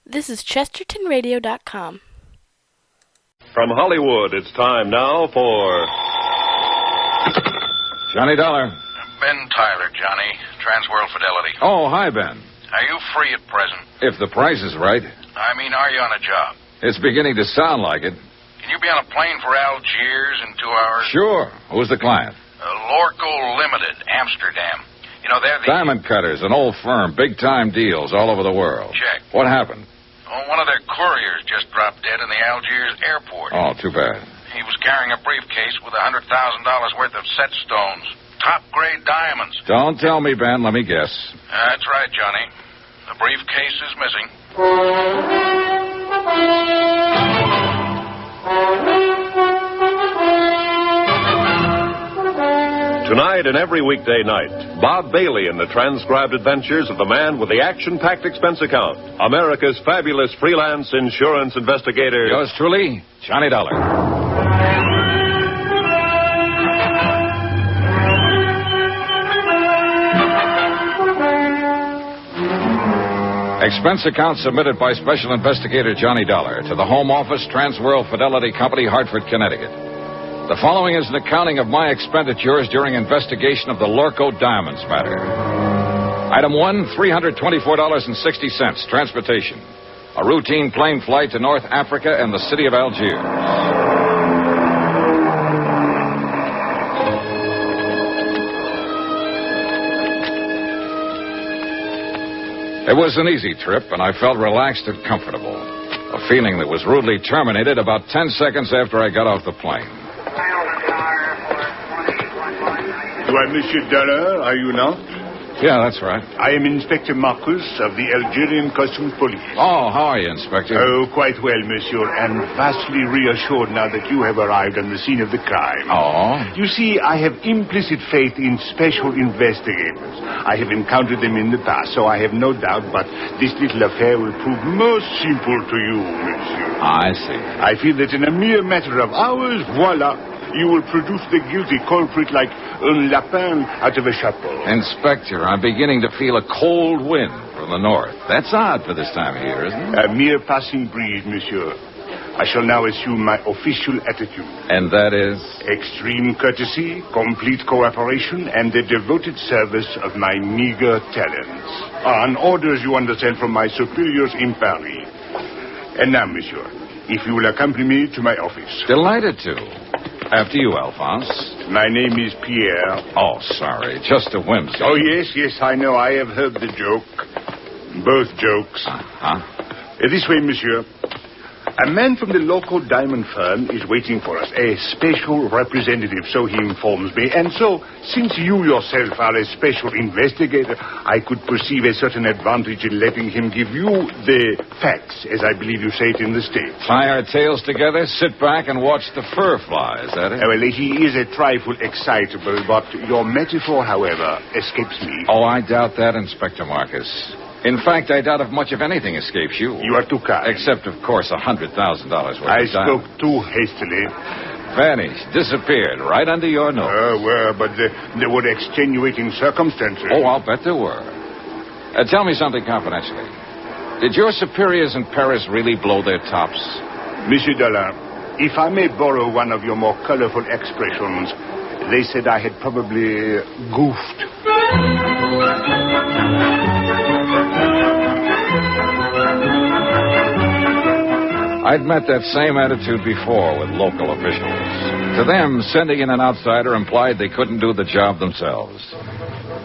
This is ChestertonRadio.com. From Hollywood, it's time now for... Johnny Dollar. Ben Tyler, Johnny. Transworld Fidelity. Oh, hi, Ben. Are you free at present? If the price is right. I mean, are you on a job? It's beginning to sound like it. Can you be on a plane for Algiers in 2 hours? Sure. Who's the client? Lorcoe Limited, Amsterdam. You know, they're the... Diamond Cutters, an old firm. Big-time deals all over the world. Check. What happened? Oh, one of their couriers just dropped dead in the Algiers airport. Oh, too bad. He was carrying a briefcase with $100,000 worth of set stones. Top-grade diamonds. Don't tell me, Ben. Let me guess. That's right, Johnny. The briefcase is missing. Tonight and every weekday night, Bob Bailey in the transcribed adventures of the man with the action-packed expense account, America's fabulous freelance insurance investigator. Yours truly, Johnny Dollar. Expense account submitted by Special Investigator Johnny Dollar to the Home Office, Transworld Fidelity Company, Hartford, Connecticut. The following is an accounting of my expenditures during investigation of the Lorcoe Diamonds matter. Item 1, $324.60, transportation. A routine plane flight to North Africa and the city of Algiers. It was an easy trip, and I felt relaxed and comfortable. A feeling that was rudely terminated about 10 seconds after I got off the plane. Why, Monsieur Dollar, are you not? Yeah, that's right. I am Inspector Marcus of the Algerian Customs Police. Oh, how are you, Inspector? Oh, quite well, monsieur, and vastly reassured now that you have arrived on the scene of the crime. Oh? You see, I have implicit faith in special investigators. I have encountered them in the past, so I have no doubt, but this little affair will prove most simple to you, monsieur. I see. I feel that in a mere matter of hours, voila, you will produce the guilty culprit like un lapin out of a chapeau. Inspector, I'm beginning to feel a cold wind from the north. That's odd for this time of year, isn't it? A mere passing breeze, monsieur. I shall now assume my official attitude. And that is? Extreme courtesy, complete cooperation, and the devoted service of my meager talents. On orders, you understand, from my superiors in Paris. And now, monsieur, if you will accompany me to my office. Delighted to. After you, Alphonse. My name is Pierre. Oh, sorry. Just a whimsy. Oh, yes, I know. I have heard the joke. Both jokes. This way, monsieur. A man from the local diamond firm is waiting for us. A special representative, so he informs me. And so, since you yourself are a special investigator, I could perceive a certain advantage in letting him give you the facts, as I believe you say it in the States. Tie our tails together, sit back, and watch the fur fly. Is that it? Well, he is a trifle excitable, but your metaphor, however, escapes me. Oh, I doubt that, Inspector Marcus. In fact, I doubt if much of anything escapes you. You are too kind. Except, of course, $100,000 worth I of spoke diamonds. too hastily. Vanished, disappeared, right under your nose. Well, but there were extenuating circumstances. Oh, I'll bet there were. Tell me something confidentially. Did your superiors in Paris really blow their tops? Monsieur Dollar, if I may borrow one of your more colorful expressions, they said I had probably goofed. I'd met that same attitude before with local officials. To them, sending in an outsider implied they couldn't do the job themselves.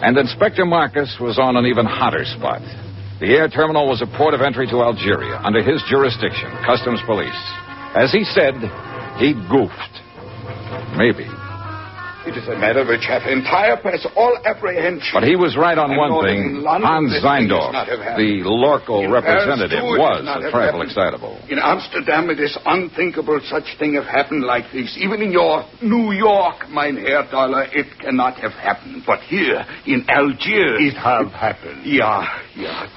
And Inspector Marcus was on an even hotter spot. The air terminal was a port of entry to Algeria, under his jurisdiction, Customs Police. As he said, he goofed. Maybe. It is a matter which hath entire past all apprehension. But he was right on one thing. Hans Zeindorf, the Lorcoe representative, was a trifle excitable. In Amsterdam, it is unthinkable such thing have happened like this. Even in your New York, mein Herr Dollar, it cannot have happened. But here, in Algiers... It have happened. Yeah,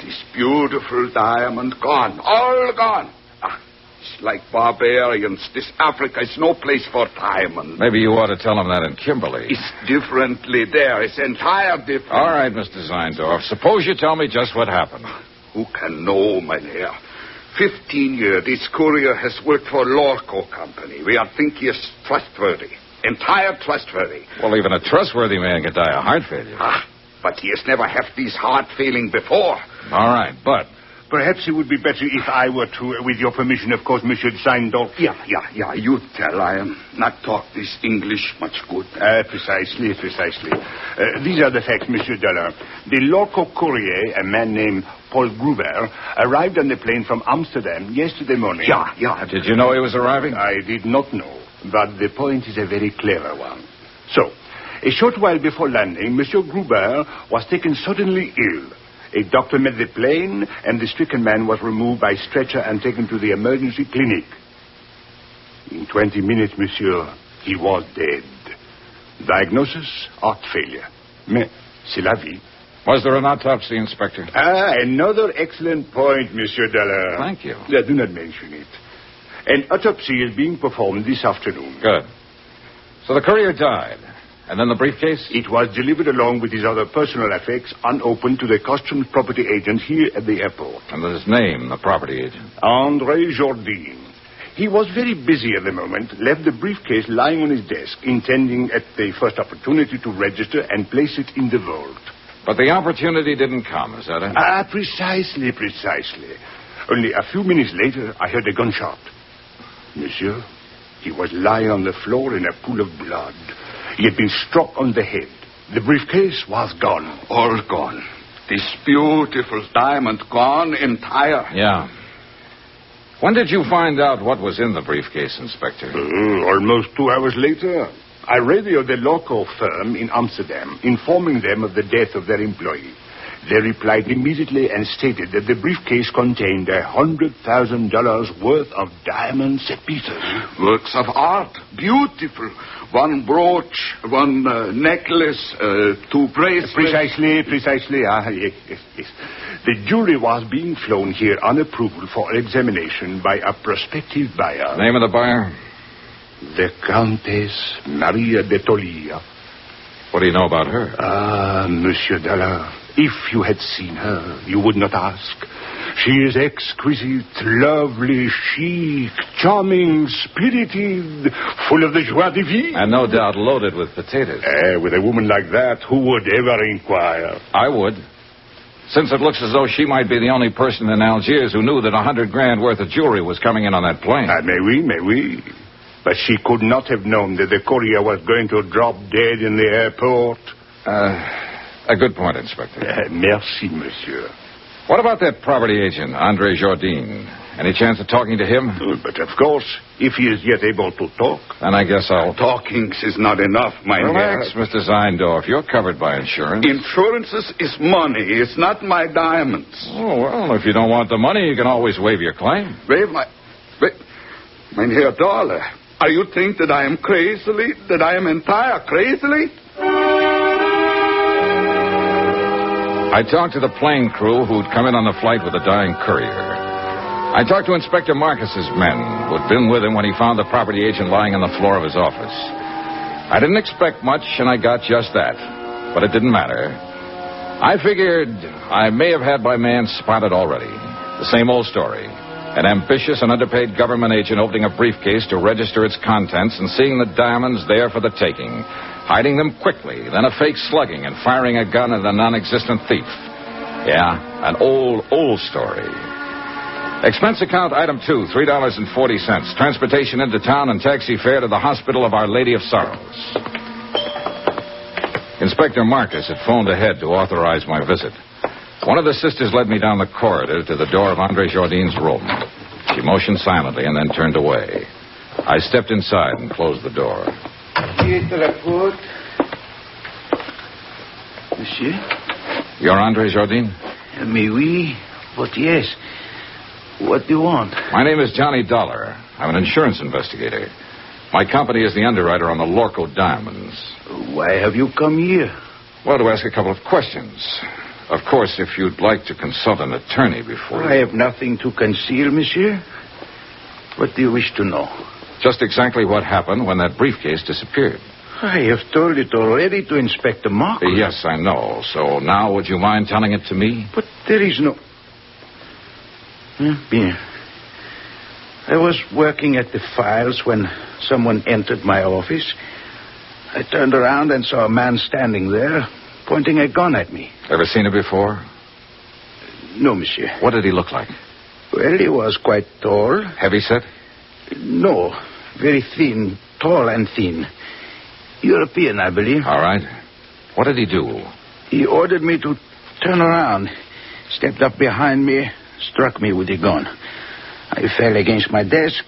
this beautiful diamond gone. All gone. It's like barbarians. This Africa is no place for diamonds. Maybe you ought to tell him that in Kimberley. It's differently there. It's entire different. All right, Mr. Zeindorf. Suppose you tell me just what happened. Who can know, mein Herr? 15 years, this courier has worked for Lorcoe Company. We think he is trustworthy. Entire trustworthy. Well, even a trustworthy man can die of heart failure. But he has never had this heart failing before. All right, but... Perhaps it would be better if I were to, with your permission, of course, Monsieur Seindorf. Yeah, you tell. I am not talk this English much good. Precisely. These are the facts, Monsieur Dollar. The local courier, a man named Paul Gruber, arrived on the plane from Amsterdam yesterday morning. Yeah. Did you know he was arriving? I did not know, but the point is a very clever one. So, a short while before landing, Monsieur Gruber was taken suddenly ill. A doctor met the plane, and the stricken man was removed by stretcher and taken to the emergency clinic. In 20 minutes, monsieur, he was dead. Diagnosis, heart failure. Mais c'est la vie. Was there an autopsy, Inspector? Another excellent point, Monsieur Dollar. Thank you. Do not mention it. An autopsy is being performed this afternoon. Good. So the courier died. And then the briefcase? It was delivered along with his other personal effects, unopened, to the customs property agent here at the airport. And his name, the property agent? André Jourdain. He was very busy at the moment, left the briefcase lying on his desk, intending at the first opportunity to register and place it in the vault. But the opportunity didn't come, is that it? Precisely. Only a few minutes later, I heard a gunshot. Monsieur, he was lying on the floor in a pool of blood. He had been struck on the head. The briefcase was gone. All gone. This beautiful diamond gone entire. Yeah. When did you find out what was in the briefcase, Inspector? Almost 2 hours later. I radioed the Lorcoe firm in Amsterdam, informing them of the death of their employee. They replied immediately and stated that the briefcase contained $100,000 worth of diamonds and pieces. Works of art. Beautiful. One brooch, one necklace, 2 bracelets. Precisely. Yes. The jury was being flown here on approval for examination by a prospective buyer. Name of the buyer? The Countess Maria de Tolia. What do you know about her? Monsieur Dollar, if you had seen her, you would not ask. She is exquisite, lovely, chic, charming, spirited, full of the joie de vivre. And no doubt loaded with potatoes. With a woman like that, who would ever inquire? I would. Since it looks as though she might be the only person in Algiers who knew that $100,000 worth of jewelry was coming in on that plane. May we. But she could not have known that the courier was going to drop dead in the airport. A good point, Inspector. Merci, monsieur. What about that property agent, André Jourdain? Any chance of talking to him? But of course, if he is yet able to talk. Then I guess I'll... Talking is not enough, Relax, Mr. Seindorf. You're covered by insurance. Insurance is money. It's not my diamonds. Oh, well, if you don't want the money, you can always waive your claim. Mynheer Dollar, are you think that I am crazily, that I am entire crazily? I talked to the plane crew who'd come in on the flight with the dying courier. I talked to Inspector Marcus's men, who'd been with him when he found the property agent lying on the floor of his office. I didn't expect much, and I got just that. But it didn't matter. I figured I may have had my man spotted already. The same old story. An ambitious and underpaid government agent opening a briefcase to register its contents and seeing the diamonds there for the taking. Hiding them quickly, then a fake slugging and firing a gun at a non-existent thief. Yeah, an old story. Expense account item 2, $3.40. Transportation into town and taxi fare to the Hospital of Our Lady of Sorrows. Inspector Marcus had phoned ahead to authorize my visit. One of the sisters led me down the corridor to the door of André Jourdain's room. She motioned silently and then turned away. I stepped inside and closed the door. Monsieur? You're André Jourdain? Mais oui, but yes. What do you want? My name is Johnny Dollar. I'm an insurance investigator. My company is the underwriter on the Lorcoe diamonds. Why have you come here? Well, to ask a couple of questions. Of course, if you'd like to consult an attorney before... I have nothing to conceal, monsieur. What do you wish to know? Just exactly what happened when that briefcase disappeared. I have told it already to Inspector Marcus. Yes, I know. So now would you mind telling it to me? But there is no... Bien. I was working at the files when someone entered my office. I turned around and saw a man standing there, pointing a gun at me. Ever seen him before? No, monsieur. What did he look like? Well, he was quite tall. Heavyset? No, very thin, tall and thin. European, I believe. All right. What did he do? He ordered me to turn around, stepped up behind me, struck me with the gun. I fell against my desk.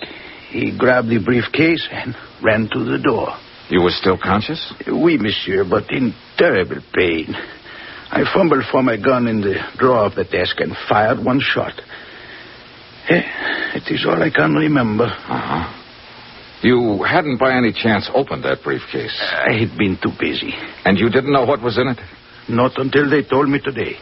He grabbed the briefcase and ran to the door. You were still conscious? Oui, monsieur, but in terrible pain. I fumbled for my gun in the drawer of the desk and fired one shot. It is all I can remember. Uh-huh. You hadn't by any chance opened that briefcase? I had been too busy. And you didn't know what was in it? Not until they told me today.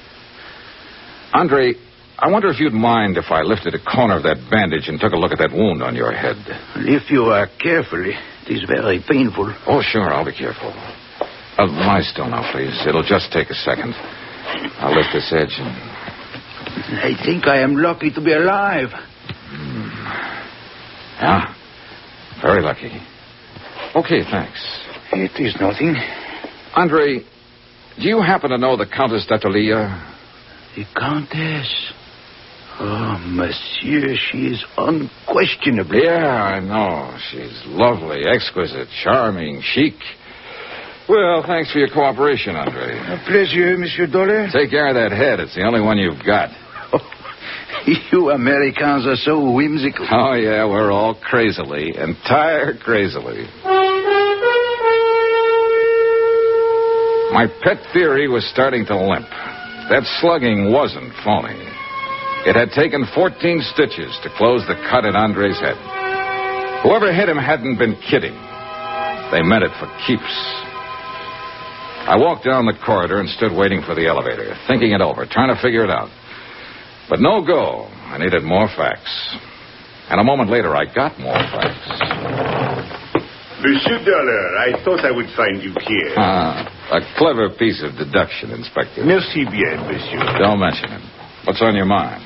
Andre, I wonder if you'd mind if I lifted a corner of that bandage and took a look at that wound on your head. If you are careful, it is very painful. Oh, sure, I'll be careful. Lie still now, please. It'll just take a second. I'll lift this edge and... I think I am lucky to be alive. Yeah, very lucky. Okay, thanks. It is nothing. Andre, do you happen to know the Countess d'Attolia? The Countess? Oh, monsieur, she is unquestionably... Yeah, I know. She's lovely, exquisite, charming, chic. Well, thanks for your cooperation, Andre. A pleasure, Monsieur Dollar. Take care of that head. It's the only one you've got. Oh, you Americans are so whimsical. Oh, yeah, we're all crazily, entire crazily. My pet theory was starting to limp. That slugging wasn't phony. It had taken 14 stitches to close the cut in Andre's head. Whoever hit him hadn't been kidding. They meant it for keeps. I walked down the corridor and stood waiting for the elevator, thinking it over, trying to figure it out. But no go. I needed more facts. And a moment later, I got more facts. Monsieur Dollar, I thought I would find you here. A clever piece of deduction, Inspector. Merci bien, monsieur. Don't mention it. What's on your mind?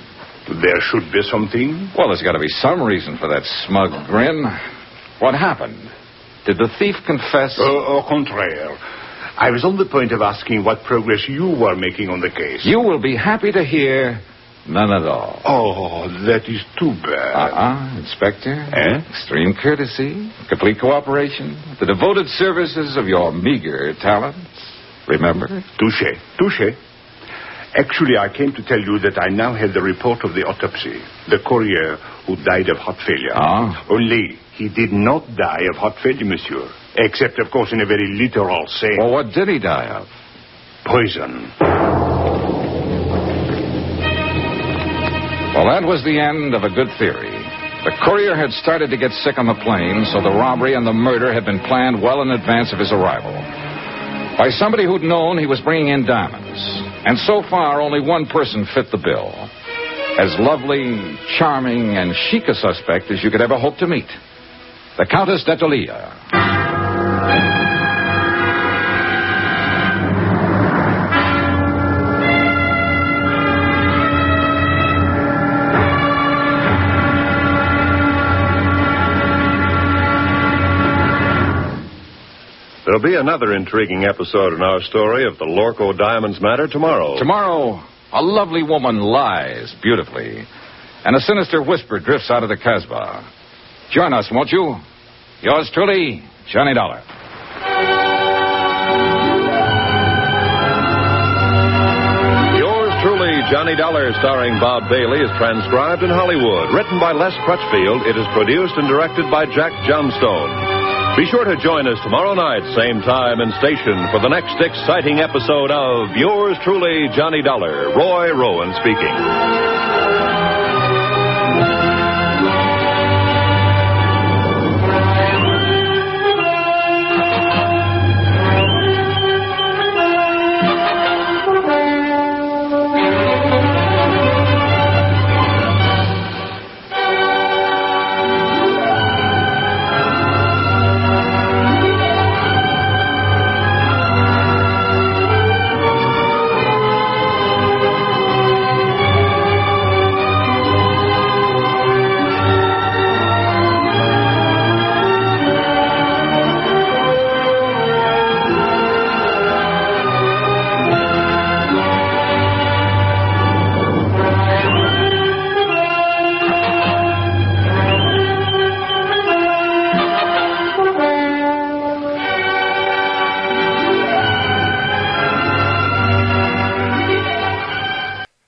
There should be something. Well, there's got to be some reason for that smug grin. What happened? Did the thief confess? Au contraire. I was on the point of asking what progress you were making on the case. You will be happy to hear none at all. Oh, that is too bad. Inspector. Extreme courtesy, complete cooperation, the devoted services of your meager talents. Remember? Touché. Actually, I came to tell you that I now have the report of the autopsy. The courier who died of heart failure. Only he did not die of heart failure, monsieur. Except, of course, in a very literal sense. Well, what did he die of? Poison. Well, that was the end of a good theory. The courier had started to get sick on the plane, so the robbery and the murder had been planned well in advance of his arrival. By somebody who'd known he was bringing in diamonds. And so far, only one person fit the bill. As lovely, charming, and chic a suspect as you could ever hope to meet. The Countess d'Attolia. There'll be another intriguing episode in our story of the Lorcoe Diamonds matter tomorrow. Tomorrow, a lovely woman lies beautifully, and a sinister whisper drifts out of the Casbah. Join us, won't you? Yours truly, Johnny Dollar. Yours truly, Johnny Dollar, starring Bob Bailey, is transcribed in Hollywood. Written by Les Crutchfield, it is produced and directed by Jack Johnstone. Be sure to join us tomorrow night, same time and station, for the next exciting episode of Yours truly, Johnny Dollar. Roy Rowan speaking.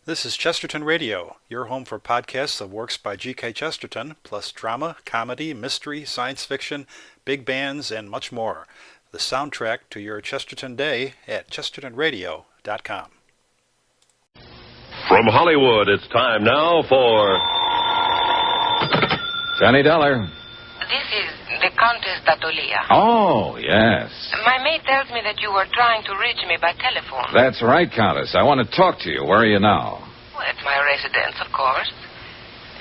This is Chesterton Radio, your home for podcasts of works by G.K. Chesterton, plus drama, comedy, mystery, science fiction, big bands, and much more. The soundtrack to your Chesterton day at chestertonradio.com. From Hollywood, it's time now for Johnny Dollar. This is the Countess D'Atolia. Oh, yes. My maid tells me that you were trying to reach me by telephone. That's right, Countess. I want to talk to you. Where are you now? Well, at my residence, of course.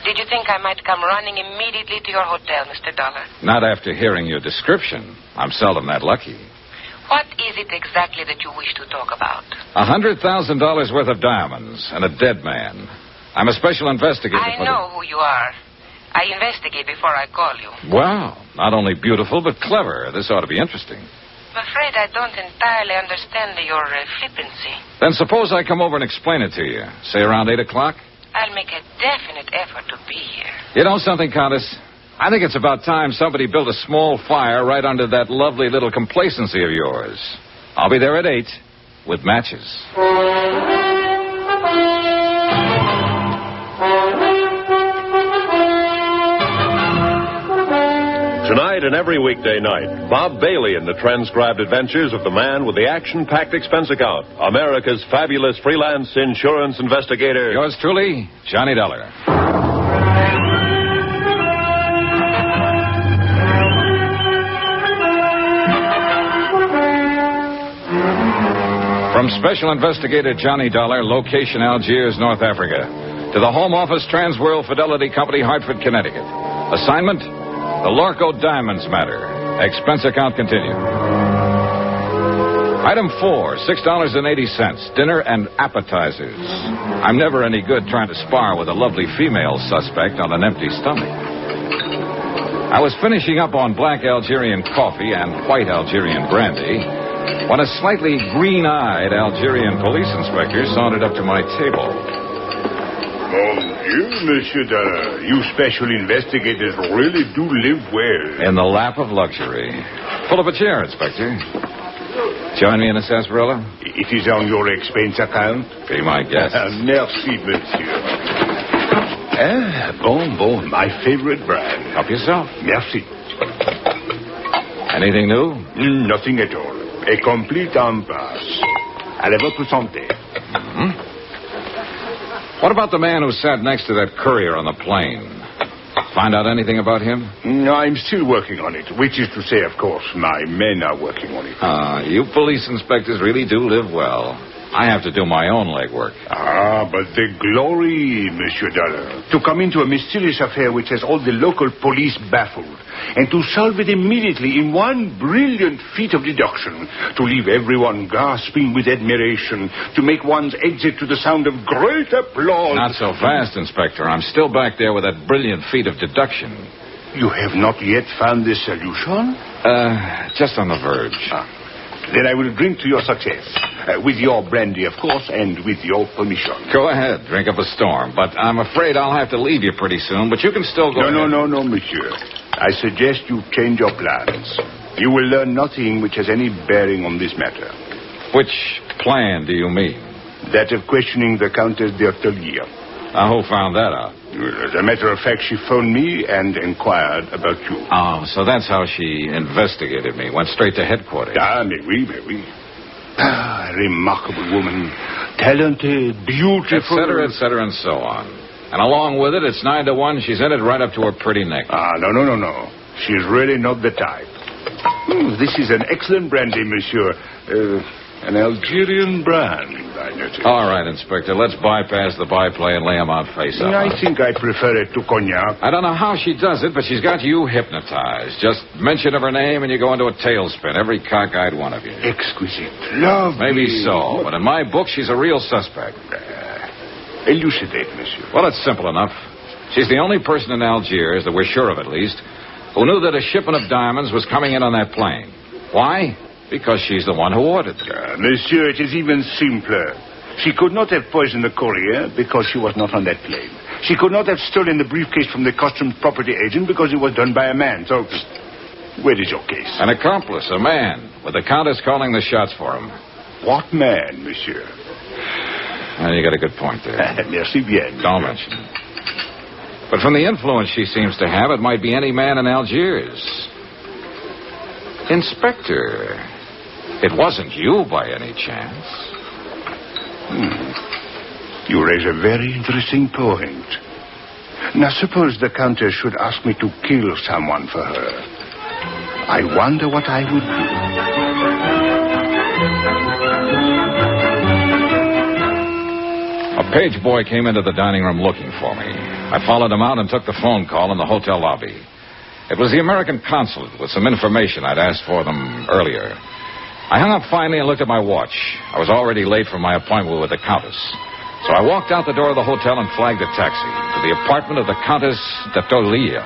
Did you think I might come running immediately to your hotel, Mr. Dollar? Not after hearing your description. I'm seldom that lucky. What is it exactly that you wish to talk about? $100,000 worth of diamonds and a dead man. I'm a special investigator. I know who you are. I investigate before I call you. Wow. Not only beautiful, but clever. This ought to be interesting. I'm afraid I don't entirely understand your flippancy. Then suppose I come over and explain it to you. Say around 8 o'clock? I'll make a definite effort to be here. You know something, Countess? I think it's about time somebody built a small fire right under that lovely little complacency of yours. I'll be there at 8 with matches. Tonight and every weekday night, Bob Bailey in the transcribed adventures of the man with the action-packed expense account, America's fabulous freelance insurance investigator. Yours truly, Johnny Dollar. From Special Investigator Johnny Dollar, location Algiers, North Africa, to the Home Office Transworld Fidelity Company, Hartford, Connecticut. Assignment, the Lorcoe Diamonds matter. Expense account continued. Item 4, $6.80, dinner and appetizers. I'm never any good trying to spar with a lovely female suspect on an empty stomach. I was finishing up on black Algerian coffee and white Algerian brandy when a slightly green-eyed Algerian police inspector sauntered up to my table. Mon Dieu, Monsieur Dollar, you special investigators really do live well. In the lap of luxury. Pull up a chair, Inspector. Join me in a sarsaparilla? It is on your expense account? Be my guest. Merci, Monsieur. Bon, my favorite brand. Help yourself. Merci. Anything new? Nothing at all. A complete impasse. Allez, votre santé. Mm-hmm. What about the man who sat next to that courier on the plane? Find out anything about him? No, I'm still working on it. Which is to say, of course, my men are working on it. You police inspectors really do live well. I have to do my own legwork. But the glory, Monsieur Dollar. To come into a mysterious affair which has all the local police baffled, and to solve it immediately in one brilliant feat of deduction, to leave everyone gasping with admiration, to make one's exit to the sound of great applause. Not so fast, Inspector. I'm still back there with that brilliant feat of deduction. You have not yet found the solution? Just on the verge. Then I will drink to your success. With your brandy, of course, and with your permission. Go ahead. Drink up a storm. But I'm afraid I'll have to leave you pretty soon. But you can still go ahead. No, monsieur. I suggest you change your plans. You will learn nothing which has any bearing on this matter. Which plan do you mean? That of questioning the Countess d'Atolia. Who found that out? As a matter of fact, she phoned me and inquired about you. Oh, so that's how she investigated me. Went straight to headquarters. Mais oui. Remarkable woman. Talented, beautiful. Et cetera, and so on. And along with it, it's 9 to 1. She's in it right up to her pretty neck. No. She's really not the type. This is an excellent brandy, monsieur. An Algerian brand, I notice. All right, Inspector. Let's bypass the byplay and lay him out face up. I think I prefer it to cognac. I don't know how she does it, but she's got you hypnotized. Just mention of her name and you go into a tailspin. Every cockeyed one of you. Exquisite. Lovely. Maybe so, but in my book, she's a real suspect. Elucidate, monsieur. Well, it's simple enough. She's the only person in Algiers, that we're sure of at least, who knew that a shipment of diamonds was coming in on that plane. Why? Because she's the one who ordered it. Monsieur, it is even simpler. She could not have poisoned the courier because she was not on that plane. She could not have stolen the briefcase from the customs property agent because it was done by a man. So, where is your case? An accomplice, a man, with the Countess calling the shots for him. What man, monsieur? You got a good point there. Merci bien. Don't mention it. But from the influence she seems to have, it might be any man in Algiers. Inspector, it wasn't you by any chance. You raise a very interesting point. Now, suppose the Countess should ask me to kill someone for her. I wonder what I would do. A page boy came into the dining room looking for me. I followed him out and took the phone call in the hotel lobby. It was the American consulate with some information I'd asked for them earlier. I hung up finally and looked at my watch. I was already late for my appointment with the Countess. So I walked out the door of the hotel and flagged a taxi to the apartment of the Countess d'Atolia.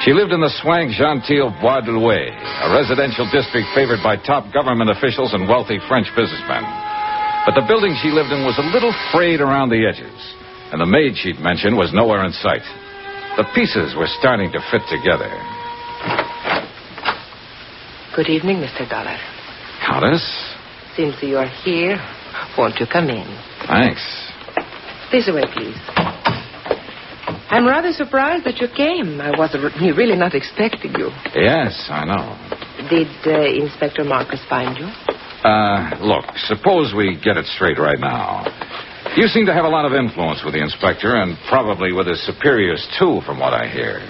She lived in the swank genteel Bois de Louet, a residential district favored by top government officials and wealthy French businessmen. But the building she lived in was a little frayed around the edges, and the maid she'd mentioned was nowhere in sight. The pieces were starting to fit together. Good evening, Mr. Dollar. Countess? Since you are here, won't you come in? Thanks. This way, please. I'm rather surprised that you came. I was really not expecting you. Yes, I know. Did Inspector Marcus find you? Look, suppose we get it straight right now. You seem to have a lot of influence with the inspector, and probably with his superiors, too, from what I hear.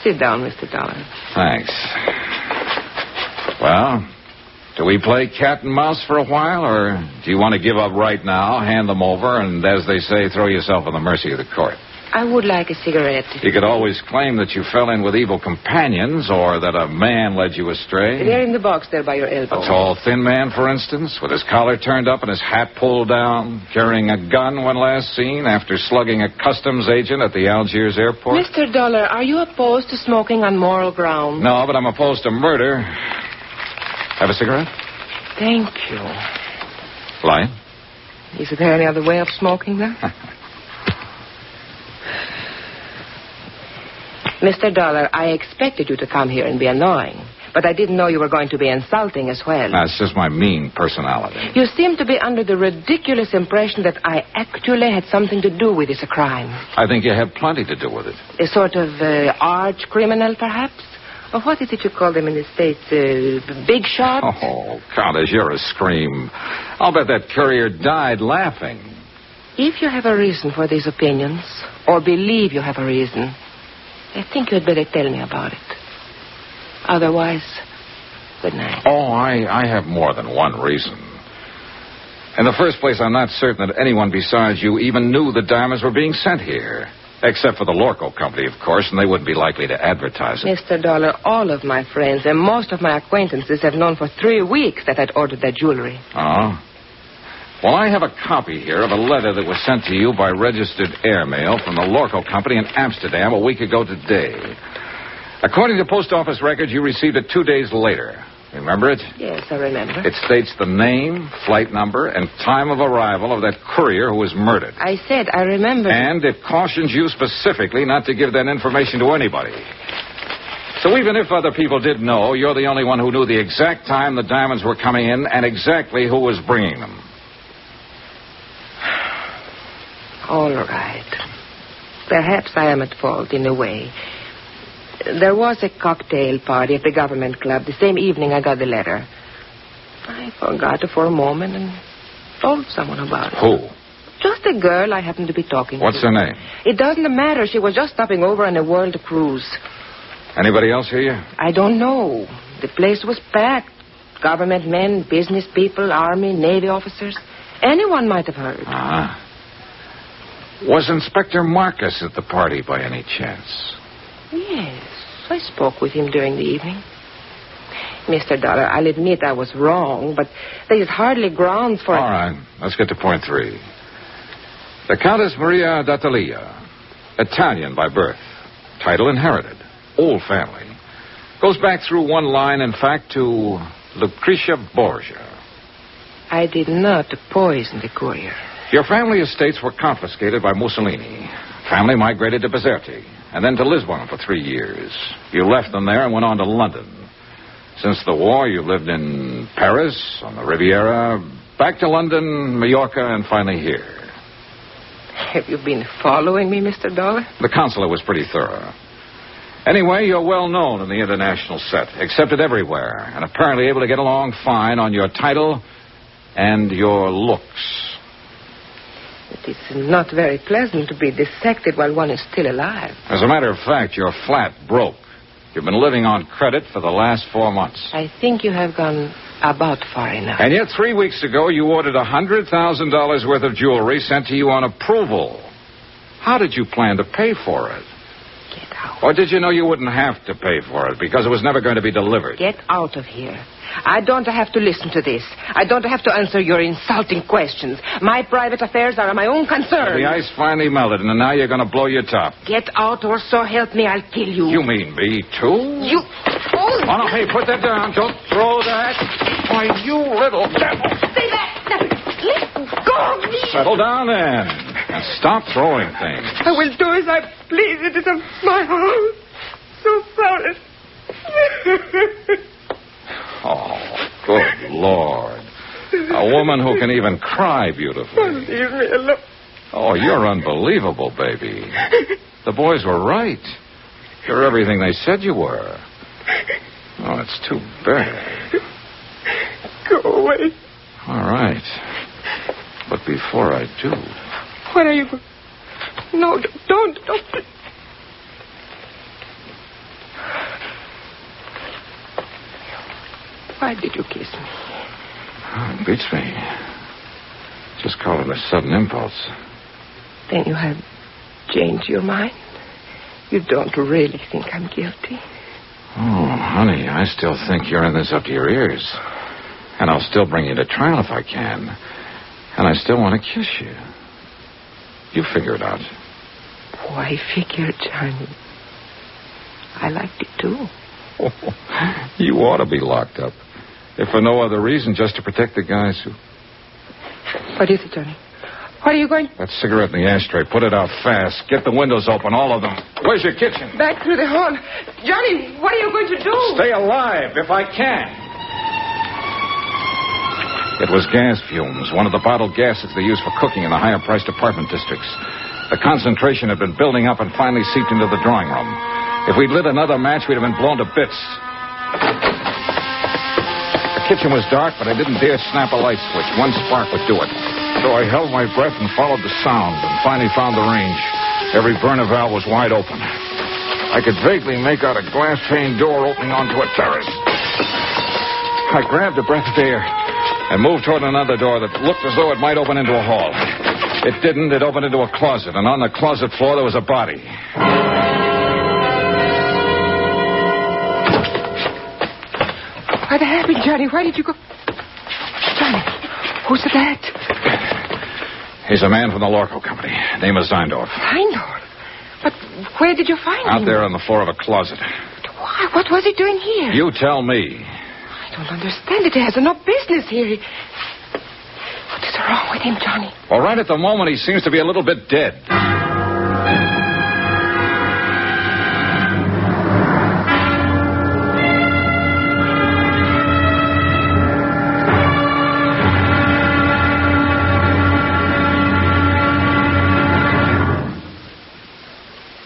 Sit down, Mr. Dollar. Thanks. Well, do we play cat and mouse for a while, or do you want to give up right now, hand them over, and, as they say, throw yourself on the mercy of the court? I would like a cigarette. You could always claim that you fell in with evil companions, or that a man led you astray. They're in the box there by your elbow. A tall, thin man, for instance, with his collar turned up and his hat pulled down, carrying a gun when last seen after slugging a customs agent at the Algiers airport. Mr. Dollar, are you opposed to smoking on moral grounds? No, but I'm opposed to murder. Have a cigarette? Thank you. Light? Is there any other way of smoking there? Mr. Dollar, I expected you to come here and be annoying, but I didn't know you were going to be insulting as well. That's just my mean personality. You seem to be under the ridiculous impression that I actually had something to do with this crime. I think you have plenty to do with it. A sort of arch criminal, perhaps? Or what is it you call them in the States? Big shot? Oh, Countess, you're a scream. I'll bet that courier died laughing. If you have a reason for these opinions, or believe you have a reason, I think you'd better tell me about it. Otherwise, good night. Oh, I have more than one reason. In the first place, I'm not certain that anyone besides you even knew the diamonds were being sent here. Except for the Lorcoe company, of course, and they wouldn't be likely to advertise it. Mr. Dollar, all of my friends and most of my acquaintances have known for 3 weeks that I'd ordered that jewelry. Oh? Well, I have a copy here of a letter that was sent to you by registered airmail from the Lorcoe company in Amsterdam a week ago today. According to post office records, you received it 2 days later. Remember it? Yes, I remember. It states the name, flight number, and time of arrival of that courier who was murdered. I said I remember. And it cautions you specifically not to give that information to anybody. So even if other people did know, you're the only one who knew the exact time the diamonds were coming in and exactly who was bringing them. All right. Perhaps I am at fault in a way. There was a cocktail party at the government club the same evening I got the letter. I forgot it for a moment and told someone about it. Who? Just a girl I happened to be talking to. What's her name? It doesn't matter. She was just stopping over on a world cruise. Anybody else hear you? I don't know. The place was packed. Government men, business people, Army, Navy officers. Anyone might have heard. Ah. Was Inspector Marcus at the party by any chance? Yes, I spoke with him during the evening. Mr. Dollar, I'll admit I was wrong, but there is hardly grounds for... All right, let's get to point 3. The Countess Maria d'Atolia, Italian by birth, title inherited, old family. Goes back through one line, in fact, to Lucretia Borgia. I did not poison the courier. Your family estates were confiscated by Mussolini. Family migrated to Bizerte, and then to Lisbon for 3 years. You left them there and went on to London. Since the war, you've lived in Paris, on the Riviera, back to London, Mallorca, and finally here. Have you been following me, Mr. Dollar? The consulate was pretty thorough. Anyway, you're well known in the international set, accepted everywhere, and apparently able to get along fine on your title and your looks. It is not very pleasant to be dissected while one is still alive. As a matter of fact, you're flat broke. You've been living on credit for the last 4 months. I think you have gone about far enough. And yet 3 weeks ago, you ordered $100,000 worth of jewelry sent to you on approval. How did you plan to pay for it? Get out. Or did you know you wouldn't have to pay for it because it was never going to be delivered? Get out of here. I don't have to listen to this. I don't have to answer your insulting questions. My private affairs are my own concern. The ice finally melted, and now you're going to blow your top. Get out, or so help me, I'll kill you. You mean me, too? You... Oh, no, hey, put that down. Don't throw that. Why, you little devil. Stay back. Let go of me. Settle down, then, and stop throwing things. I will do as I please. It is my house. So sorry. Oh, good Lord. A woman who can even cry beautifully. Leave me alone. Oh, you're unbelievable, baby. The boys were right. You're everything they said you were. Oh, it's too bad. Go away. All right. But before I do... What are you... No, don't. Why did you kiss me? Oh, it beats me. Just call it a sudden impulse. Then you have changed your mind? You don't really think I'm guilty? Oh, honey, I still think you're in this up to your ears. And I'll still bring you to trial if I can. And I still want to kiss you. You figure it out. Why figure, Johnny? I liked it, too. Oh, you ought to be locked up. If for no other reason, just to protect the guys who... What is it, Johnny? What are you going... That cigarette in the ashtray. Put it out fast. Get the windows open, all of them. Where's your kitchen? Back through the hall. Johnny, what are you going to do? Stay alive, if I can. It was gas fumes, one of the bottled gases they use for cooking in the higher-priced apartment districts. The concentration had been building up and finally seeped into the drawing room. If we'd lit another match, we'd have been blown to bits. The kitchen was dark, but I didn't dare snap a light switch. One spark would do it. So I held my breath and followed the sound and finally found the range. Every burner valve was wide open. I could vaguely make out a glass-pane door opening onto a terrace. I grabbed a breath of air and moved toward another door that looked as though it might open into a hall. It didn't. It opened into a closet, and on the closet floor there was a body. What happened, Johnny? Why did you go... Johnny, who's that? He's a man from the Lorcoe company. Name is Zeindorf. Zeindorf? But where did you find him? Out there on the floor of a closet. Why? What was he doing here? You tell me. I don't understand it. He has no business here. What is wrong with him, Johnny? Well, right at the moment, he seems to be a little bit dead.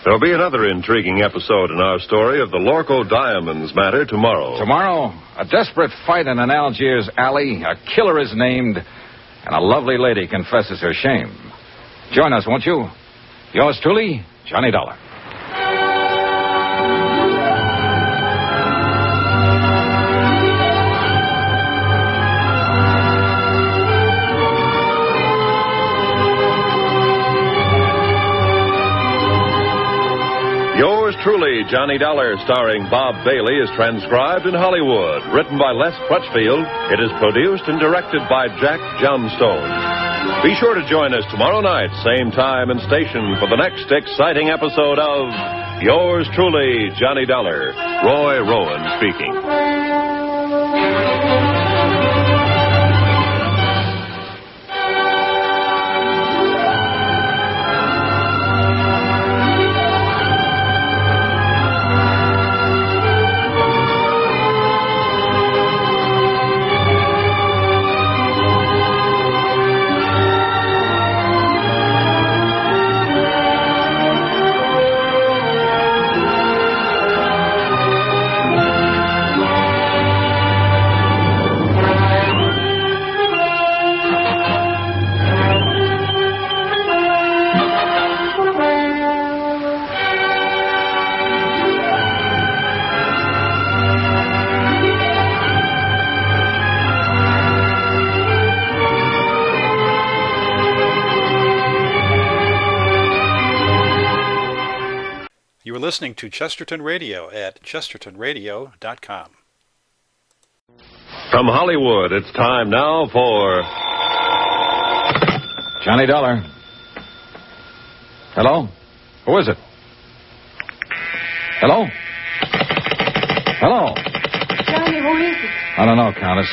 There'll be another intriguing episode in our story of the Lorcoe Diamonds matter tomorrow. Tomorrow, a desperate fight in an Algiers alley, a killer is named, and a lovely lady confesses her shame. Join us, won't you? Yours truly, Johnny Dollar. Yours truly, Johnny Dollar, starring Bob Bailey, is transcribed in Hollywood. Written by Les Crutchfield, it is produced and directed by Jack Johnstone. Be sure to join us tomorrow night, same time and station, for the next exciting episode of Yours truly, Johnny Dollar. Roy Rowan speaking. listening to Chesterton Radio at chestertonradio.com. From Hollywood, it's time now for Johnny Dollar. Hello? Who is it? Hello? Hello? Johnny, who is it? I don't know, Countess.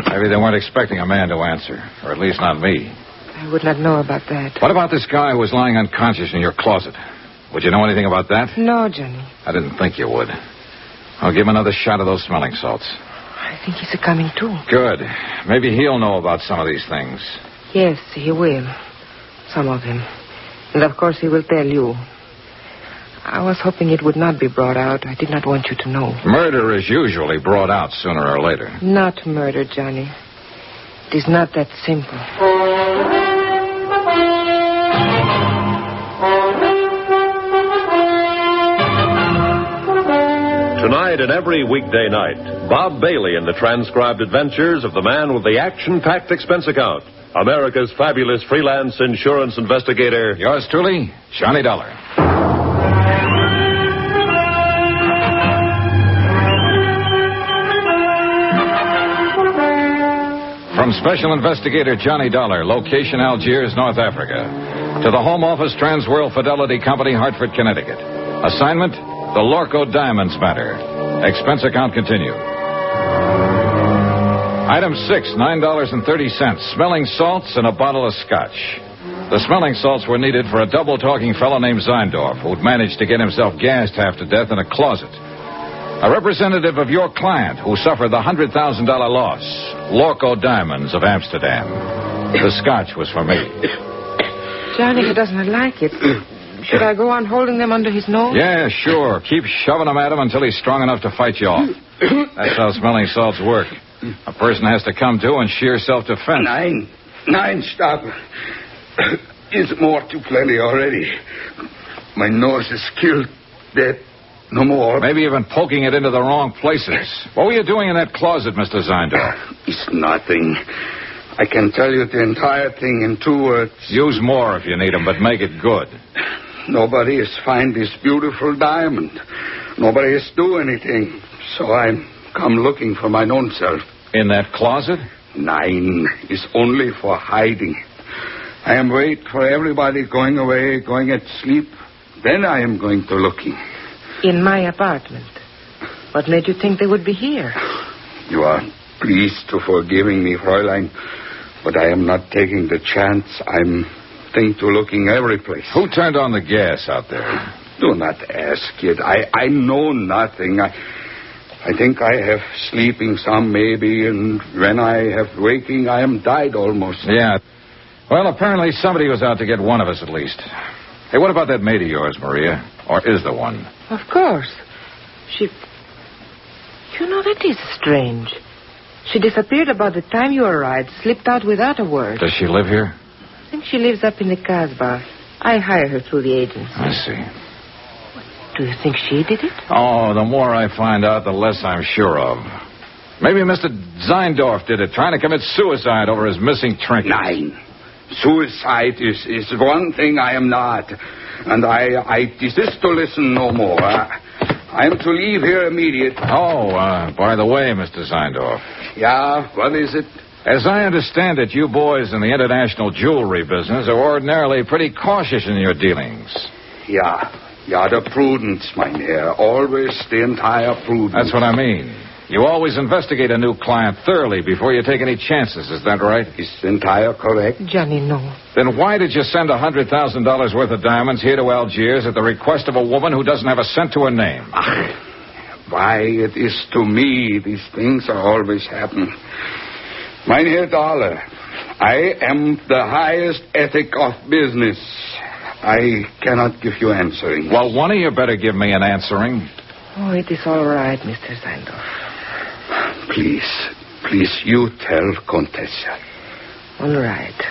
Maybe they weren't expecting a man to answer, or at least not me. I would not know about that. What about this guy who was lying unconscious in your closet? Would you know anything about that? No, Johnny. I didn't think you would. I'll give him another shot of those smelling salts. I think he's coming too. Good. Maybe he'll know about some of these things. Yes, he will. Some of them. And of course he will tell you. I was hoping it would not be brought out. I did not want you to know. Murder is usually brought out sooner or later. Not murder, Johnny. It is not that simple. Tonight and every weekday night, Bob Bailey in the transcribed adventures of the man with the action-packed expense account, America's fabulous freelance insurance investigator. Yours truly, Johnny Dollar. From Special Investigator Johnny Dollar, location Algiers, North Africa, to the Home Office Transworld Fidelity Company, Hartford, Connecticut. Assignment, the Lorcoe Diamonds matter. Expense account continued. Item 6, $9.30. Smelling salts and a bottle of scotch. The smelling salts were needed for a double-talking fellow named Zeindorf, who'd managed to get himself gassed half to death in a closet. A representative of your client who suffered the $100,000 loss, Lorcoe Diamonds of Amsterdam. The scotch was for me. Johnny, he does not like it. Should I go on holding them under his nose? Yeah, sure. Keep shoving them at him until he's strong enough to fight you off. That's how smelling salts work. A person has to come to in sheer self-defense. Nine, stop. Is more too plenty already. My nose is killed, dead. No more. Maybe you've been poking it into the wrong places. What were you doing in that closet, Mr. Zeindorf? It's nothing. I can tell you the entire thing in 2 words. Use more if you need them, but make it good. Nobody has found this beautiful diamond. Nobody has do anything. So I'm come looking for my own self. In that closet? 9 is only for hiding. I am wait for everybody going away, going at sleep. Then I am going to looking. In my apartment. What made you think they would be here? You are pleased to forgiving me, Fräulein, but I am not taking the chance. I'm think to looking every place. Who turned on the gas out there? Do not ask it. I know nothing. I think I have sleeping some maybe, and when I have waking, I am died almost. Yeah. Well, apparently somebody was out to get one of us at least. Hey, what about that maid of yours, Maria? Or is there one? Of course. She... You know, that is strange. She disappeared about the time you arrived, slipped out without a word. Does she live here? I think she lives up in the Casbah. I hire her through the agency. I see. Do you think she did it? Oh, the more I find out, the less I'm sure of. Maybe Mr. Zeindorf did it, trying to commit suicide over his missing trinket. 9. Suicide is one thing I am not. And I desist to listen no more. I am to leave here immediately. Oh, by the way, Mr. Zeindorf. Yeah, what is it? As I understand it, you boys in the international jewelry business are ordinarily pretty cautious in your dealings. Yeah, the prudence, Mynheer. Always the entire prudence. That's what I mean. You always investigate a new client thoroughly before you take any chances. Is that right? Is entire correct? Johnny, no. Then why did you send $100,000 worth of diamonds here to Algiers at the request of a woman who doesn't have a cent to her name? Why, it is to me these things are always happen. Mynheer Dollar, I am the highest ethic of business. I cannot give you answering. Well, one of you better give me an answering. Oh, it is all right, Mr. Zeindorf. Please, you tell Contessa. All right.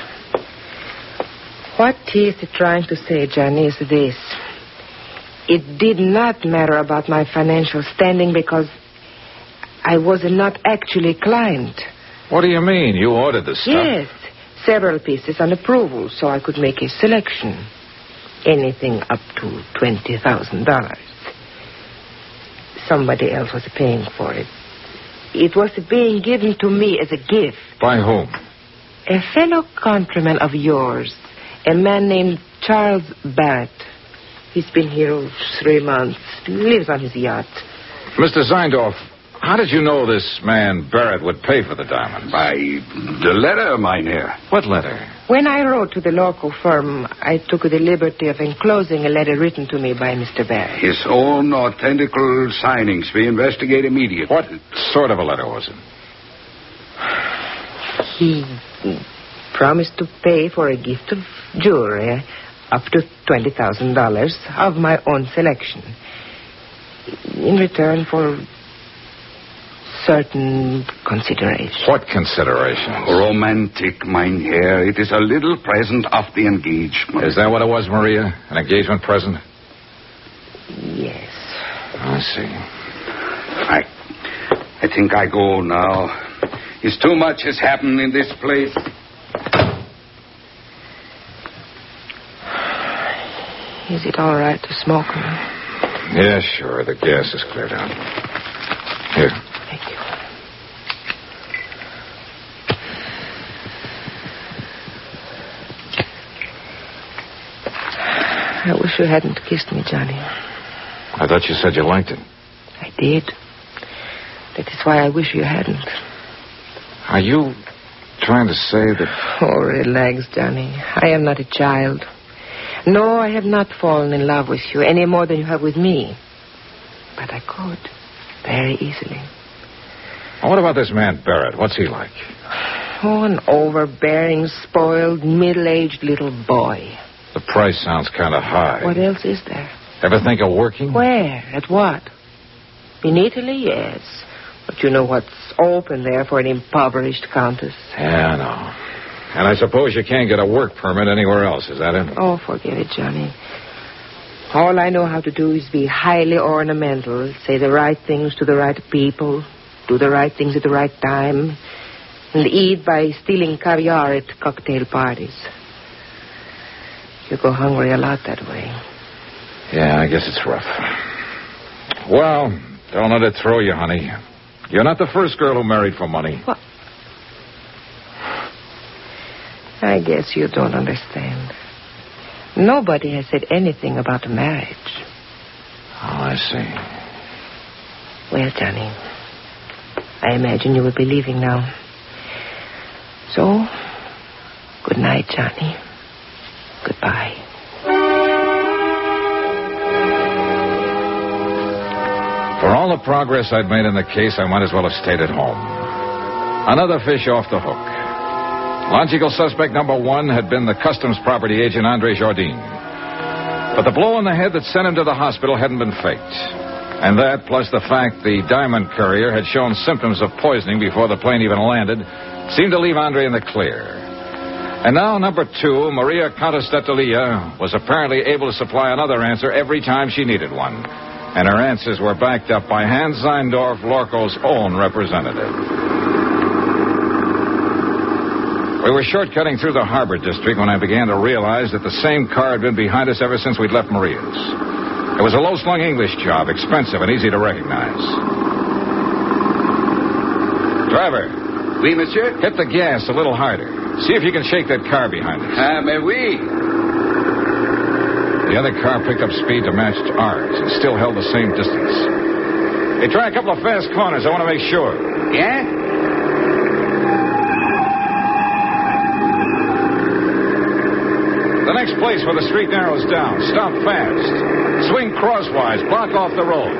What he is trying to say, Johnny, is this. It did not matter about my financial standing because I was not actually a client. What do you mean? You ordered the stuff? Yes. Several pieces on approval, so I could make a selection. anything up to $20,000. Somebody else was paying for it. It was being given to me as a gift. By whom? A fellow countryman of yours, a man named Charles Barrett. He's been here 3 months, lives on his yacht. Mr. Zeindorf, how did you know this man Barrett would pay for the diamonds? By the letter, mynheer. What letter? When I wrote to the Lorcoe firm, I took the liberty of enclosing a letter written to me by Mr. Barrett. His own authentical signings. We investigate immediately. What sort of a letter was it? He promised to pay for a gift of jewelry up to $20,000 of my own selection. In return for certain considerations. What considerations? Romantic, mynheer. It is a little present of the engagement. Is that what it was, Maria? An engagement present? Yes. I see. I think I go now. It's too much has happened in this place. Is it all right to smoke? Yeah, sure. The gas is cleared out. Here. Thank you. I wish you hadn't kissed me, Johnny. I thought you said you liked it. I did. That is why I wish you hadn't. Are you trying to say that... Oh, relax, Johnny. I am not a child. No, I have not fallen in love with you any more than you have with me. But I could. Very easily. What about this man Barrett? What's he like? Oh, an overbearing, spoiled, middle-aged little boy. The price sounds kind of high. What else is there? Ever think of working? Where? At what? In Italy, yes. But you know what's open there for an impoverished countess. Yeah, I know. And I suppose you can't get a work permit anywhere else, is that it? Oh, forget it, Johnny. All I know how to do is be highly ornamental, say the right things to the right people, do the right things at the right time, and eat by stealing caviar at cocktail parties. You go hungry a lot that way. Yeah, I guess it's rough. Well, don't let it throw you, honey. You're not the first girl who married for money. What? I guess you don't understand. Nobody has said anything about marriage. Oh, I see. Well, Johnny, I imagine you will be leaving now. So, good night, Johnny. Goodbye. For all the progress I'd made in the case, I might as well have stayed at home. Another fish off the hook. Logical suspect number 1 had been the customs property agent Andre Jardine. But the blow on the head that sent him to the hospital hadn't been faked. And that, plus the fact the diamond courier had shown symptoms of poisoning before the plane even landed, seemed to leave Andre in the clear. And now, number 2, Maria Countess d'Attalia, was apparently able to supply another answer every time she needed one. And her answers were backed up by Hans Zeindorf, Lorcoe's own representative. We were shortcutting through the harbor district when I began to realize that the same car had been behind us ever since we'd left Maria's. It was a low-slung English job, expensive and easy to recognize. Driver. Oui, monsieur? Hit the gas a little harder. See if you can shake that car behind us. Mais oui. The other car picked up speed to match ours and still held the same distance. Hey, try a couple of fast corners. I want to make sure. Yeah? The next place where the street narrows down. Stop fast. Swing crosswise. Block off the road.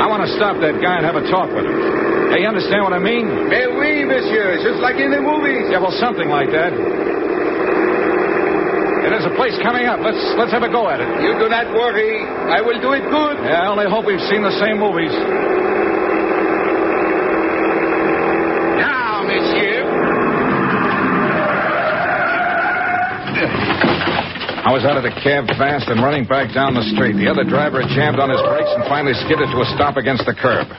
I want to stop that guy and have a talk with him. Hey, you understand what I mean? Mais oui, monsieur. Just like in the movies. Yeah, well, something like that. Hey, there's a place coming up. Let's have a go at it. You do not worry. I will do it good. Yeah, I only hope we've seen the same movies. Now, monsieur. I was out of the cab fast and running back down the street. The other driver had jammed on his brakes and finally skidded to a stop against the curb.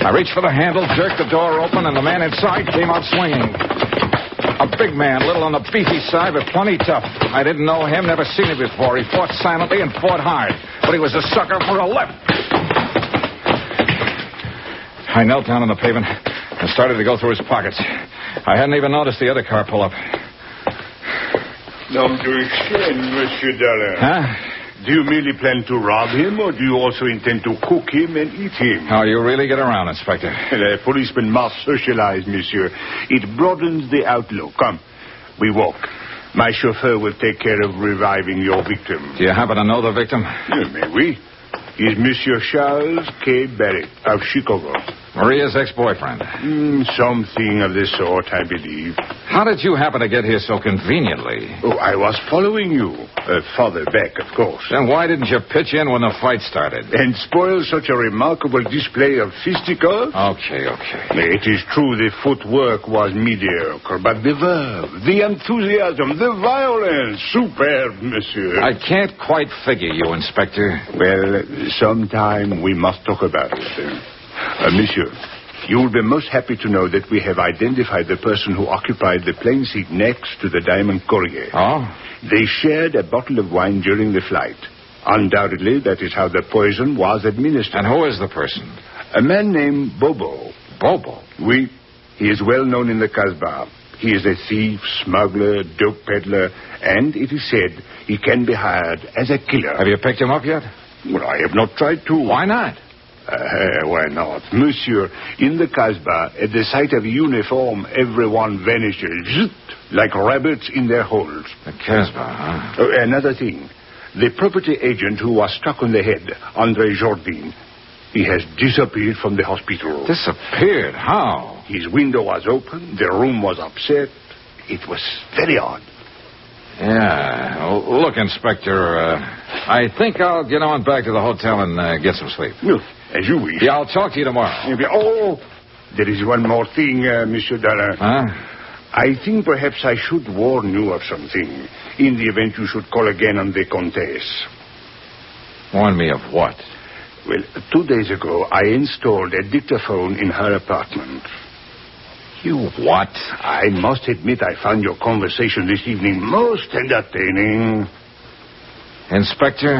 I reached for the handle, jerked the door open, and the man inside came out swinging. A big man, little on the beefy side, but plenty tough. I didn't know him, never seen him before. He fought silently and fought hard, but he was a sucker for a left. I knelt down on the pavement and started to go through his pockets. I hadn't even noticed the other car pull up. Nom to explain, Monsieur Dollar. Huh? Do you merely plan to rob him, or do you also intend to cook him and eat him? Oh, you really get around, Inspector. A policeman must socialize, monsieur. It broadens the outlook. Come, we walk. My chauffeur will take care of reviving your victim. Do you happen to know the victim? May we? He's Monsieur Charles K. Barrett of Chicago. Maria's ex-boyfriend. Something of the sort, I believe. How did you happen to get here so conveniently? Oh, I was following you. Farther back, of course. Then why didn't you pitch in when the fight started? And spoil such a remarkable display of fisticuffs? Okay. It is true the footwork was mediocre, but the verve, the enthusiasm, the violence, superb, monsieur. I can't quite figure you, Inspector. Well, sometime we must talk about it. Monsieur, you will be most happy to know that we have identified the person who occupied the plane seat next to the Diamond Courier. Oh? They shared a bottle of wine during the flight. Undoubtedly, that is how the poison was administered. And who is the person? A man named Bobo. Bobo? Oui. He is well known in the Casbah. He is a thief, smuggler, dope peddler, and, it is said, he can be hired as a killer. Have you picked him up yet? Well, I have not tried to. Why not? Why not? Monsieur, in the Casbah, at the sight of a uniform, everyone vanishes, like rabbits in their holes. The Casbah, huh? Another thing. The property agent who was struck on the head, Andre Jourdain, he has disappeared from the hospital. Disappeared? How? His window was open, the room was upset. It was very odd. Yeah. Well, look, Inspector, I think I'll get on back to the hotel and get some sleep. No, as you wish. Yeah, I'll talk to you tomorrow. Oh, there is one more thing, Monsieur Dollar. Huh? I think perhaps I should warn you of something in the event you should call again on the Comtesse. Warn me of what? Well, 2 days ago, I installed a dictaphone in her apartment. You what? I must admit I found your conversation this evening most entertaining. Inspector,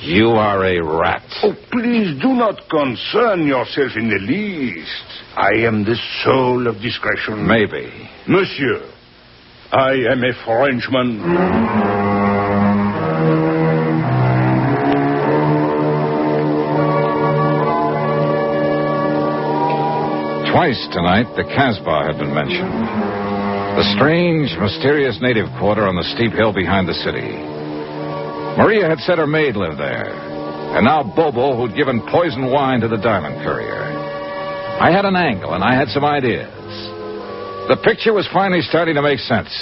you are a rat. Oh, please do not concern yourself in the least. I am the soul of discretion. Maybe. Monsieur, I am a Frenchman. Twice tonight, the Casbah had been mentioned. The strange, mysterious native quarter on the steep hill behind the city. Maria had said her maid lived there. And now Bobo, who'd given poison wine to the Diamond Courier. I had an angle, and I had some ideas. The picture was finally starting to make sense.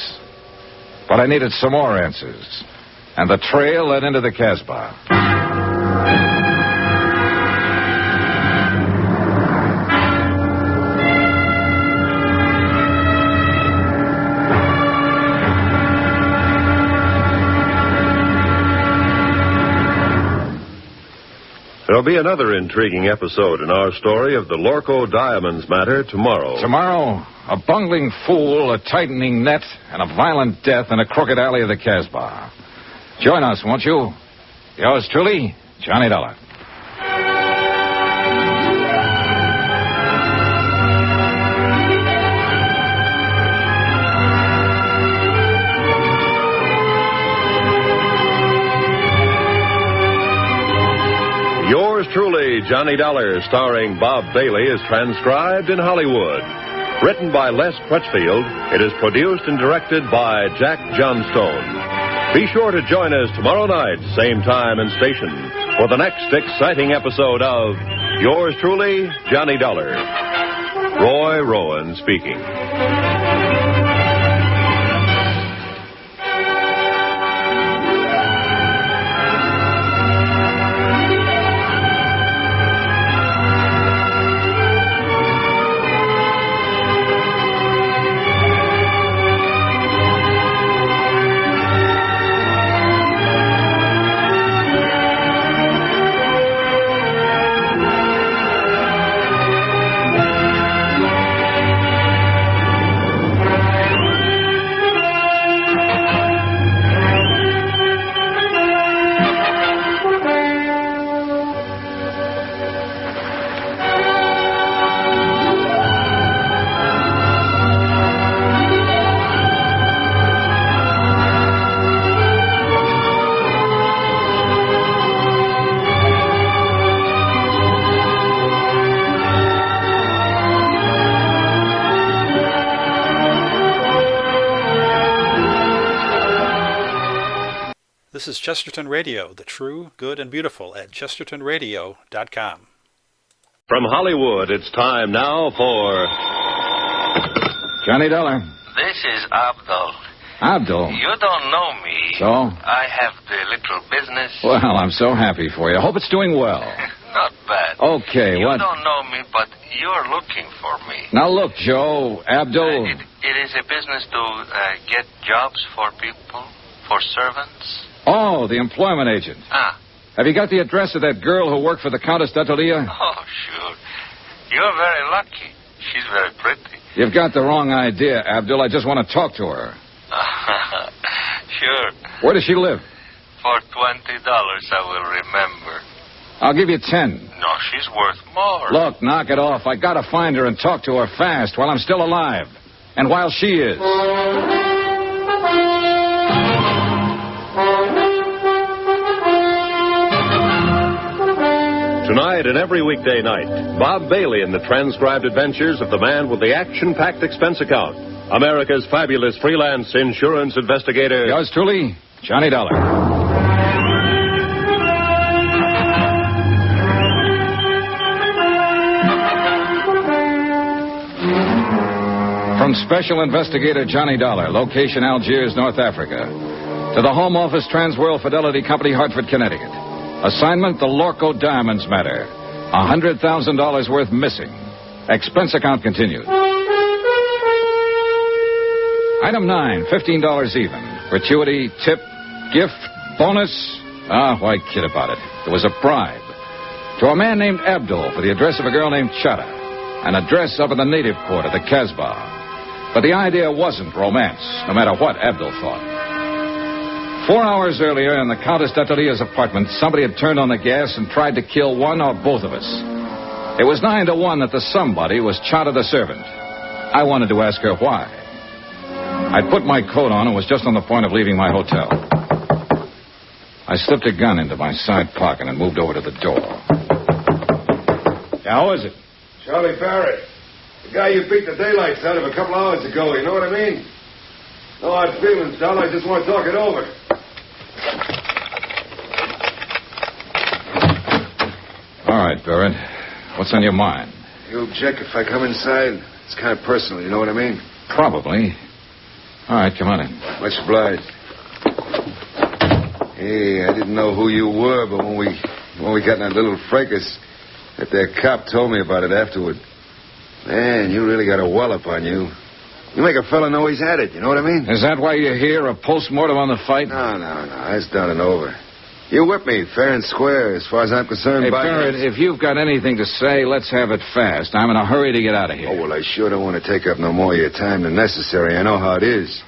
But I needed some more answers. And the trail led into the Casbah. There'll be another intriguing episode in our story of the Lorcoe Diamonds matter tomorrow. Tomorrow, a bungling fool, a tightening net, and a violent death in a crooked alley of the Casbah. Join us, won't you? Yours truly, Johnny Dollar. Yours truly, Johnny Dollar, starring Bob Bailey, is transcribed in Hollywood. Written by Les Crutchfield, it is produced and directed by Jack Johnstone. Be sure to join us tomorrow night, same time and station, for the next exciting episode of Yours truly, Johnny Dollar. Roy Rowan speaking. This is Chesterton Radio, the true, good, and beautiful at chestertonradio.com. From Hollywood, it's time now for Johnny Dollar. This is Abdul. Abdul? You don't know me. So? I have the little business. Well, I'm so happy for you. I hope it's doing well. Not bad. Okay, you what? You don't know me, but you're looking for me. Now, look, Joe, Abdul... It is a business to get jobs for people, for servants. Oh, the employment agent. Ah. Have you got the address of that girl who worked for the Countess d'Atelier? Oh, sure. You're very lucky. She's very pretty. You've got the wrong idea, Abdul. I just want to talk to her. Sure. Where does she live? For $20, I will remember. I'll give you 10. No, she's worth more. Look, knock it off. I gotta find her and talk to her fast while I'm still alive. And while she is. Tonight and every weekday night, Bob Bailey in the transcribed adventures of the man with the action-packed expense account. America's fabulous freelance insurance investigator. Yours truly, Johnny Dollar. From Special Investigator Johnny Dollar, location Algiers, North Africa, to the Home Office Transworld Fidelity Company, Hartford, Connecticut. Assignment, the Lorcoe Diamonds matter. $100,000 worth missing. Expense account continued. Item 9, $15 even. Gratuity, tip, gift, bonus. Why kid about it? There was a bribe. To a man named Abdul for the address of a girl named Chata. An address up in the native court of the Casbah. But the idea wasn't romance, no matter what Abdul thought. 4 hours earlier, in the Countess d'Atelier's apartment, somebody had turned on the gas and tried to kill one or both of us. It was 9 to 1 that the somebody was Chata the servant. I wanted to ask her why. I'd put my coat on and was just on the point of leaving my hotel. I slipped a gun into my side pocket and moved over to the door. Yeah, how is it? Charlie Barrett. The guy you beat the daylights out of a couple hours ago, you know what I mean? No hard feelings, Dal. I just want to talk it over. All right, Barrett. What's on your mind? You object if I come inside? It's kind of personal, you know what I mean? Probably. All right, come on in. Much obliged. Hey, I didn't know who you were, but when we got in that little fracas, that there cop told me about it afterward. Man, you really got a wallop on you. You make a fella know he's had it, you know what I mean? Is that why you're here, a post-mortem on the fight? No. That's done and over. You whipped me fair and square, as far as I'm concerned. Hey, Barrett, if you've got anything to say, let's have it fast. I'm in a hurry to get out of here. Oh, well, I sure don't want to take up no more of your time than necessary. I know how it is.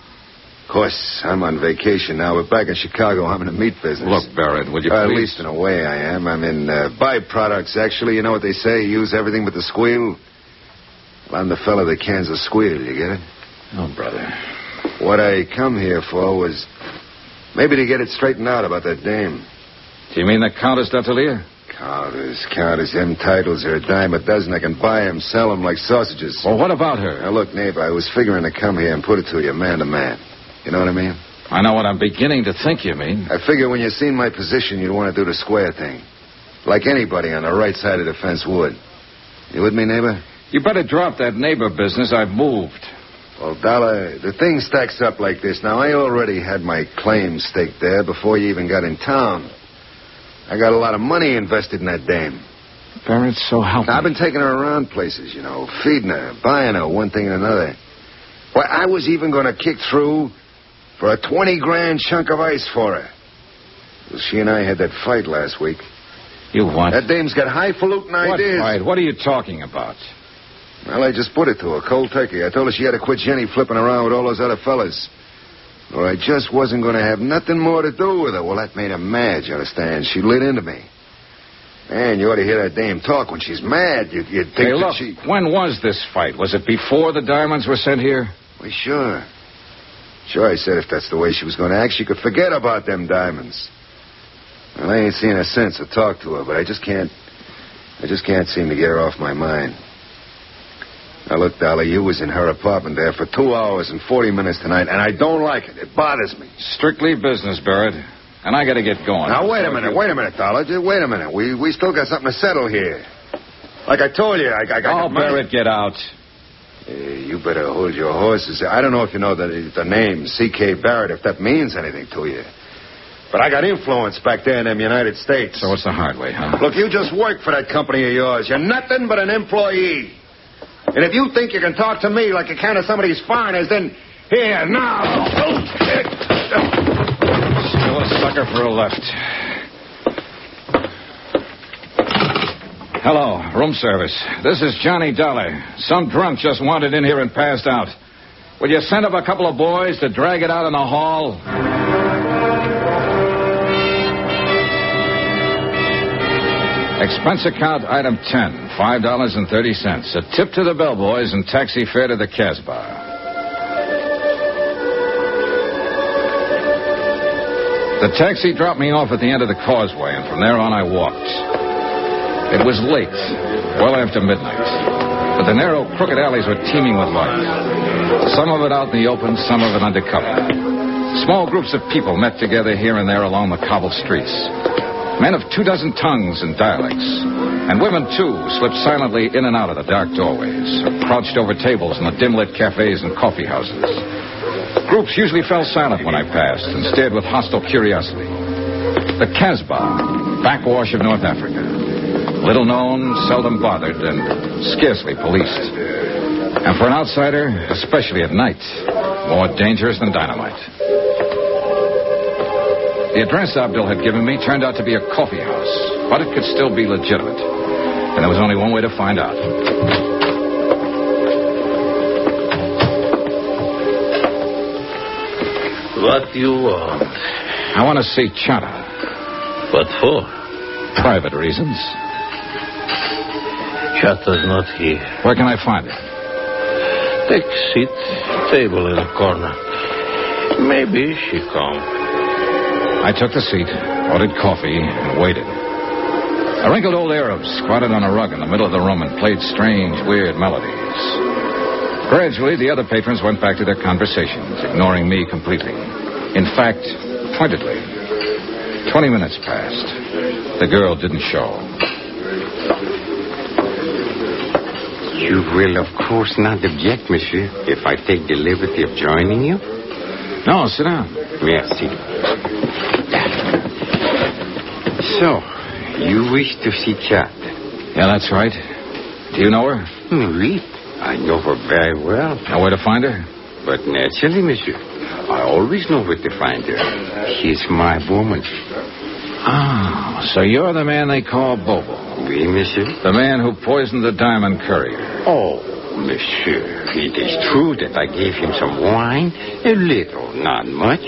Of course, I'm on vacation now, but back in Chicago, I'm in the meat business. Look, Barrett, would you please? At least in a way I am. I'm in byproducts, actually. You know what they say? Use everything but the squeal. Well, I'm the fella that cans the squeal, you get it? Oh, brother. What I come here for was maybe to get it straightened out about that dame. Do you mean the Countess d'Atelier? Countess. Them titles are a dime a dozen. I can buy them, sell them like sausages. Well, what about her? Now, look, neighbor, I was figuring to come here and put it to you man to man. You know what I mean? I know what I'm beginning to think you mean. I figure when you seen my position, you'd want to do the square thing. Like anybody on the right side of the fence would. You with me, neighbor? You better drop that neighbor business. I've moved. Well, Dollar, the thing stacks up like this. Now, I already had my claim staked there before you even got in town. I got a lot of money invested in that dame. Barrett, so help me. I've been taking her around places, you know, feeding her, buying her, one thing and another. Why, I was even going to kick through for a 20-grand chunk of ice for her. Well, she and I had that fight last week. You what? That dame's got highfalutin ideas. What fight? What are you talking about? Well, I just put it to her, cold turkey. I told her she had to quit Jenny flipping around with all those other fellas. Or I just wasn't going to have nothing more to do with her. Well, that made her mad, you understand? She lit into me. Man, you ought to hear that dame talk. When she's mad, you'd think hey, that look, when was this fight? Was it before the diamonds were sent here? Well, sure. Sure, I said if that's the way she was going to act, she could forget about them diamonds. Well, I ain't seen her since or talked to her, but I just can't seem to get her off my mind. Now, look, Dolly, you was in her apartment there for 2 hours and 40 minutes tonight, and I don't like it. It bothers me. Strictly business, Barrett. and I got to get going. Now, wait a minute, Dollar. Just wait a minute. We still got something to settle here. Like I told you, I got Oh, Barrett, get out. You better hold your horses. I don't know if you know the name C.K. Barrett, if that means anything to you. But I got influence back there in them United States. So it's the hard way, huh? Look, you just work for that company of yours. You're nothing but an employee. And if you think you can talk to me like you can to some of these foreigners, then here, now. Still a sucker for a left. Hello, room service. This is Johnny Dollar. Some drunk just wandered in here and passed out. Will you send up a couple of boys to drag it out in the hall? Expense account item 10, $5.30. A tip to the bellboys and taxi fare to the Casbah. The taxi dropped me off at the end of the causeway, and from there on I walked. It was late, well after midnight, but the narrow, crooked alleys were teeming with life. Some of it out in the open, some of it under cover. Small groups of people met together here and there along the cobbled streets. Men of 24 tongues and dialects. And women, too, slipped silently in and out of the dark doorways, or crouched over tables in the dim-lit cafes and coffee houses. Groups usually fell silent when I passed and stared with hostile curiosity. The Casbah, backwash of North Africa. Little known, seldom bothered, and scarcely policed. And for an outsider, especially at night, more dangerous than dynamite. The address Abdul had given me turned out to be a coffee house, but it could still be legitimate. And there was only one way to find out. What do you want? I want to see Chata. What for? Private reasons. Chata's not here. Where can I find her? Take a seat. Table in the corner. Maybe she come. I took the seat, ordered coffee, and waited. A wrinkled old Arab squatted on a rug in the middle of the room and played strange, weird melodies. Gradually, the other patrons went back to their conversations, ignoring me completely. In fact, pointedly. 20 minutes passed. The girl didn't show. You will, of course, not object, monsieur, if I take the liberty of joining you? No, sit down. Merci. So, you wish to see Chat? Yeah, that's right. Do you know her? Oui, I know her very well. Know where to find her? But naturally, monsieur. I always know where to find her. She's my woman. Ah, so you're the man they call Bobo. Oui, monsieur. The man who poisoned the diamond courier. Oh, monsieur, it is true that I gave him some wine. A little, not much.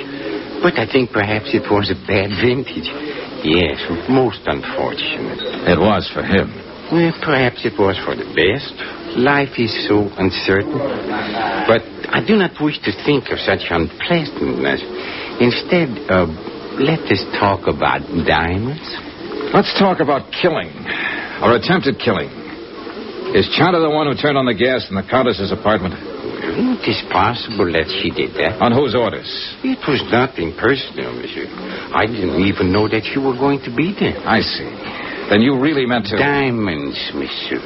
But I think perhaps it was a bad vintage. Yes, most unfortunate. It was for him. Well, perhaps it was for the best. Life is so uncertain. But I do not wish to think of such unpleasantness. Instead, let us talk about diamonds. Let's talk about killing, or attempted killing. Is Chata the one who turned on the gas in the Countess's apartment? It is possible that she did that. On whose orders? It was nothing personal, monsieur. I didn't even know that you were going to be there. I see. Then you really meant to... Diamonds, monsieur.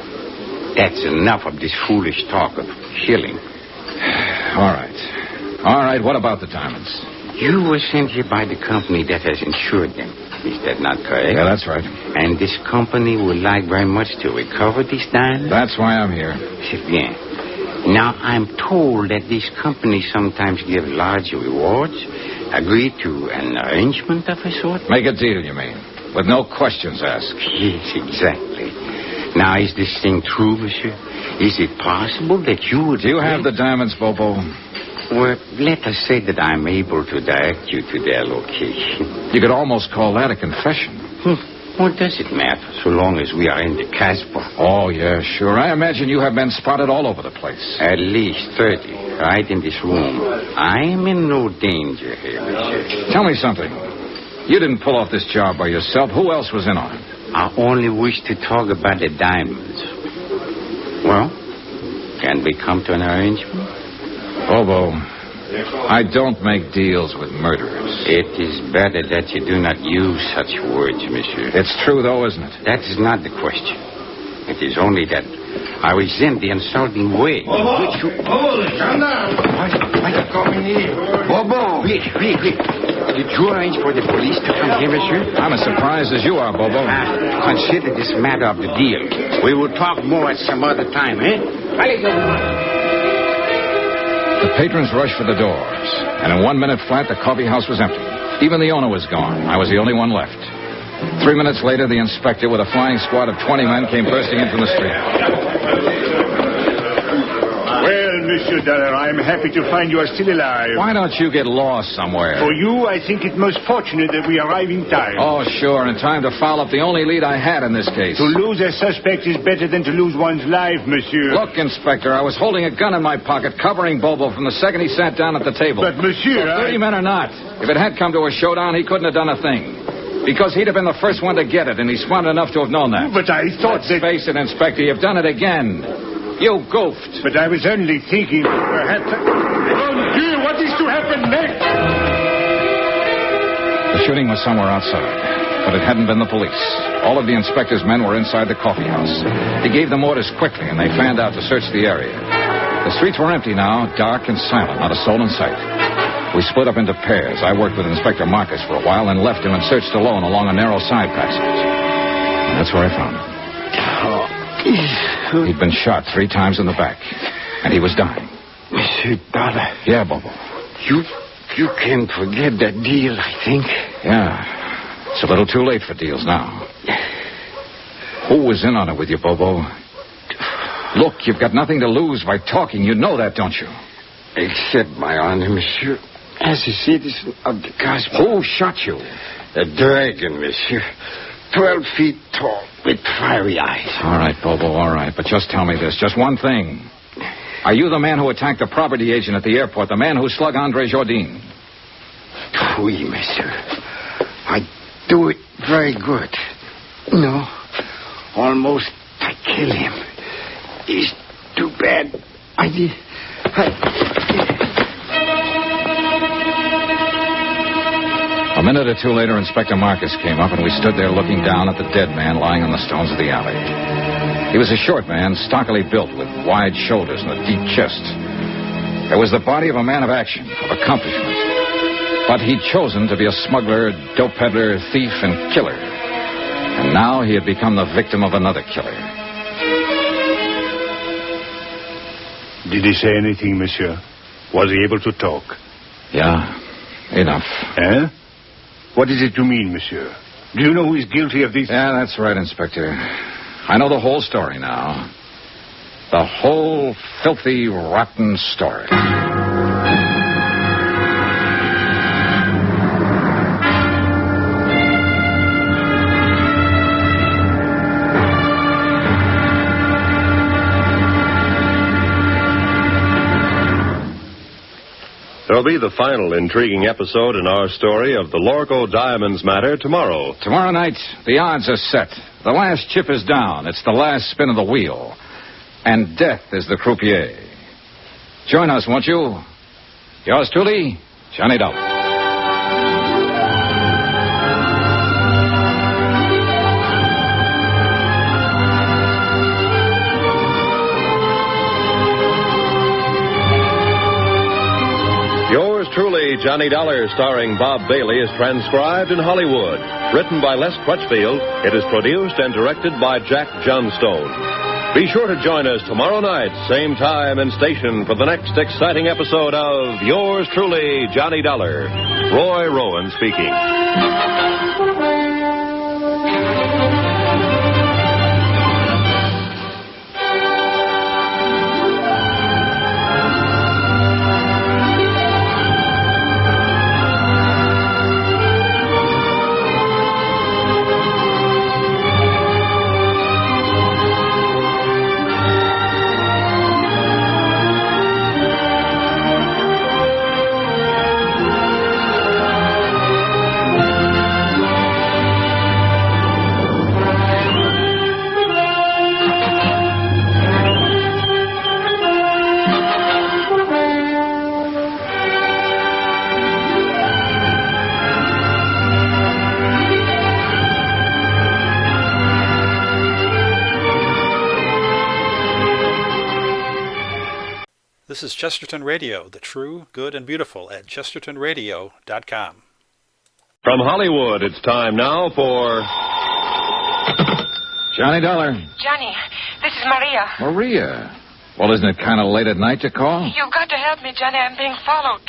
That's enough of this foolish talk of killing. All right. All right, what about the diamonds? You were sent here by the company that has insured them. Is that not correct? Yeah, that's right. And this company would like very much to recover these diamonds? That's why I'm here. C'est bien. Now, I'm told that these companies sometimes give large rewards. Agree to an arrangement of a sort? Make a deal, you mean? With no questions asked. Yes, exactly. Now, is this thing true, monsieur? Is it possible that you would... Do you have the diamonds, Bobo? Well, let us say that I'm able to direct you to their location. You could almost call that a confession. What does it matter, so long as we are in the Casbah? Oh, yeah, sure. I imagine you have been spotted all over the place. At least 30, right in this room. I am in no danger here, monsieur. Tell me something. You didn't pull off this job by yourself. Who else was in on it? I only wish to talk about the diamonds. Well, can we come to an arrangement? Bobo, I don't make deals with murderers. It is better that you do not use such words, monsieur. It's true, though, isn't it? That is not the question. It is only that I resent the insulting way in which you... Calm down. Why you coming here? Bobo! Wait. Did you arrange for the police to come here, monsieur? I'm as surprised as you are, Bobo. Consider this matter of the deal. We will talk more at some other time, eh? The patrons rushed for the doors, and in 1 minute flat, the coffee house was empty. Even the owner was gone. I was the only one left. 3 minutes later, the inspector, with a flying squad of 20 men, came bursting in from the street. Well, Monsieur Dollar, I'm happy to find you are still alive. Why don't you get lost somewhere? For you, I think it most fortunate that we arrive in time. Oh, sure, in time to foul up the only lead I had in this case. To lose a suspect is better than to lose one's life, monsieur. Look, Inspector, I was holding a gun in my pocket, covering Bobo from the second he sat down at the table. But, monsieur, 30 men or not, if it had come to a showdown, he couldn't have done a thing. Because he'd have been the first one to get it, and he's smart enough to have known that. But I thought Let's face it, Inspector, you've done it again. You goofed. But I was only thinking perhaps... Oh, Dieu, what is to happen next? The shooting was somewhere outside, but it hadn't been the police. All of the inspector's men were inside the coffee house. He gave them orders quickly, and they fanned out to search the area. The streets were empty now, dark and silent, not a soul in sight. We split up into pairs. I worked with Inspector Marcus for a while, then left him and searched alone along a narrow side passage. And that's where I found him. He'd been shot 3 times in the back, and he was dying. Monsieur Dollar. Yeah, Bobo. You can forget that deal, I think. Yeah. It's a little too late for deals now. Who was in on it with you, Bobo? Look, you've got nothing to lose by talking. You know that, don't you? Accept my honor, monsieur. As a citizen of the Casbah. Who shot you? A dragon, monsieur. 12 feet tall, with fiery eyes. All right, Bobo, all right. But just tell me this, just one thing. Are you the man who attacked the property agent at the airport, the man who slugged Andre Jourdain? Oui, monsieur. I do it very good. No, almost I kill him. It's too bad. A minute or two later, Inspector Marcus came up, and we stood there looking down at the dead man lying on the stones of the alley. He was a short man, stockily built, with wide shoulders and a deep chest. There was the body of a man of action, of accomplishment. But he'd chosen to be a smuggler, dope peddler, thief, and killer. And now he had become the victim of another killer. Did he say anything, monsieur? Was he able to talk? Yeah, enough. Eh? What is it you mean, monsieur? Do you know who is guilty of this? Yeah, that's right, Inspector. I know the whole story now. The whole filthy, rotten story. There'll be the final intriguing episode in our story of the Lorcoe Diamonds matter tomorrow. Tomorrow night, the odds are set. The last chip is down. It's the last spin of the wheel. And death is the croupier. Join us, won't you? Yours truly, Johnny Dollar. Yours truly, Johnny Dollar, starring Bob Bailey, is transcribed in Hollywood. Written by Les Crutchfield, it is produced and directed by Jack Johnstone. Be sure to join us tomorrow night, same time and station, for the next exciting episode of Yours truly, Johnny Dollar. Roy Rowan speaking. This is Chesterton Radio, the true, good, and beautiful at chestertonradio.com. From Hollywood, it's time now for... Johnny Dollar. Johnny, this is Maria. Maria. Well, isn't it kind of late at night to call? You've got to help me, Johnny. I'm being followed.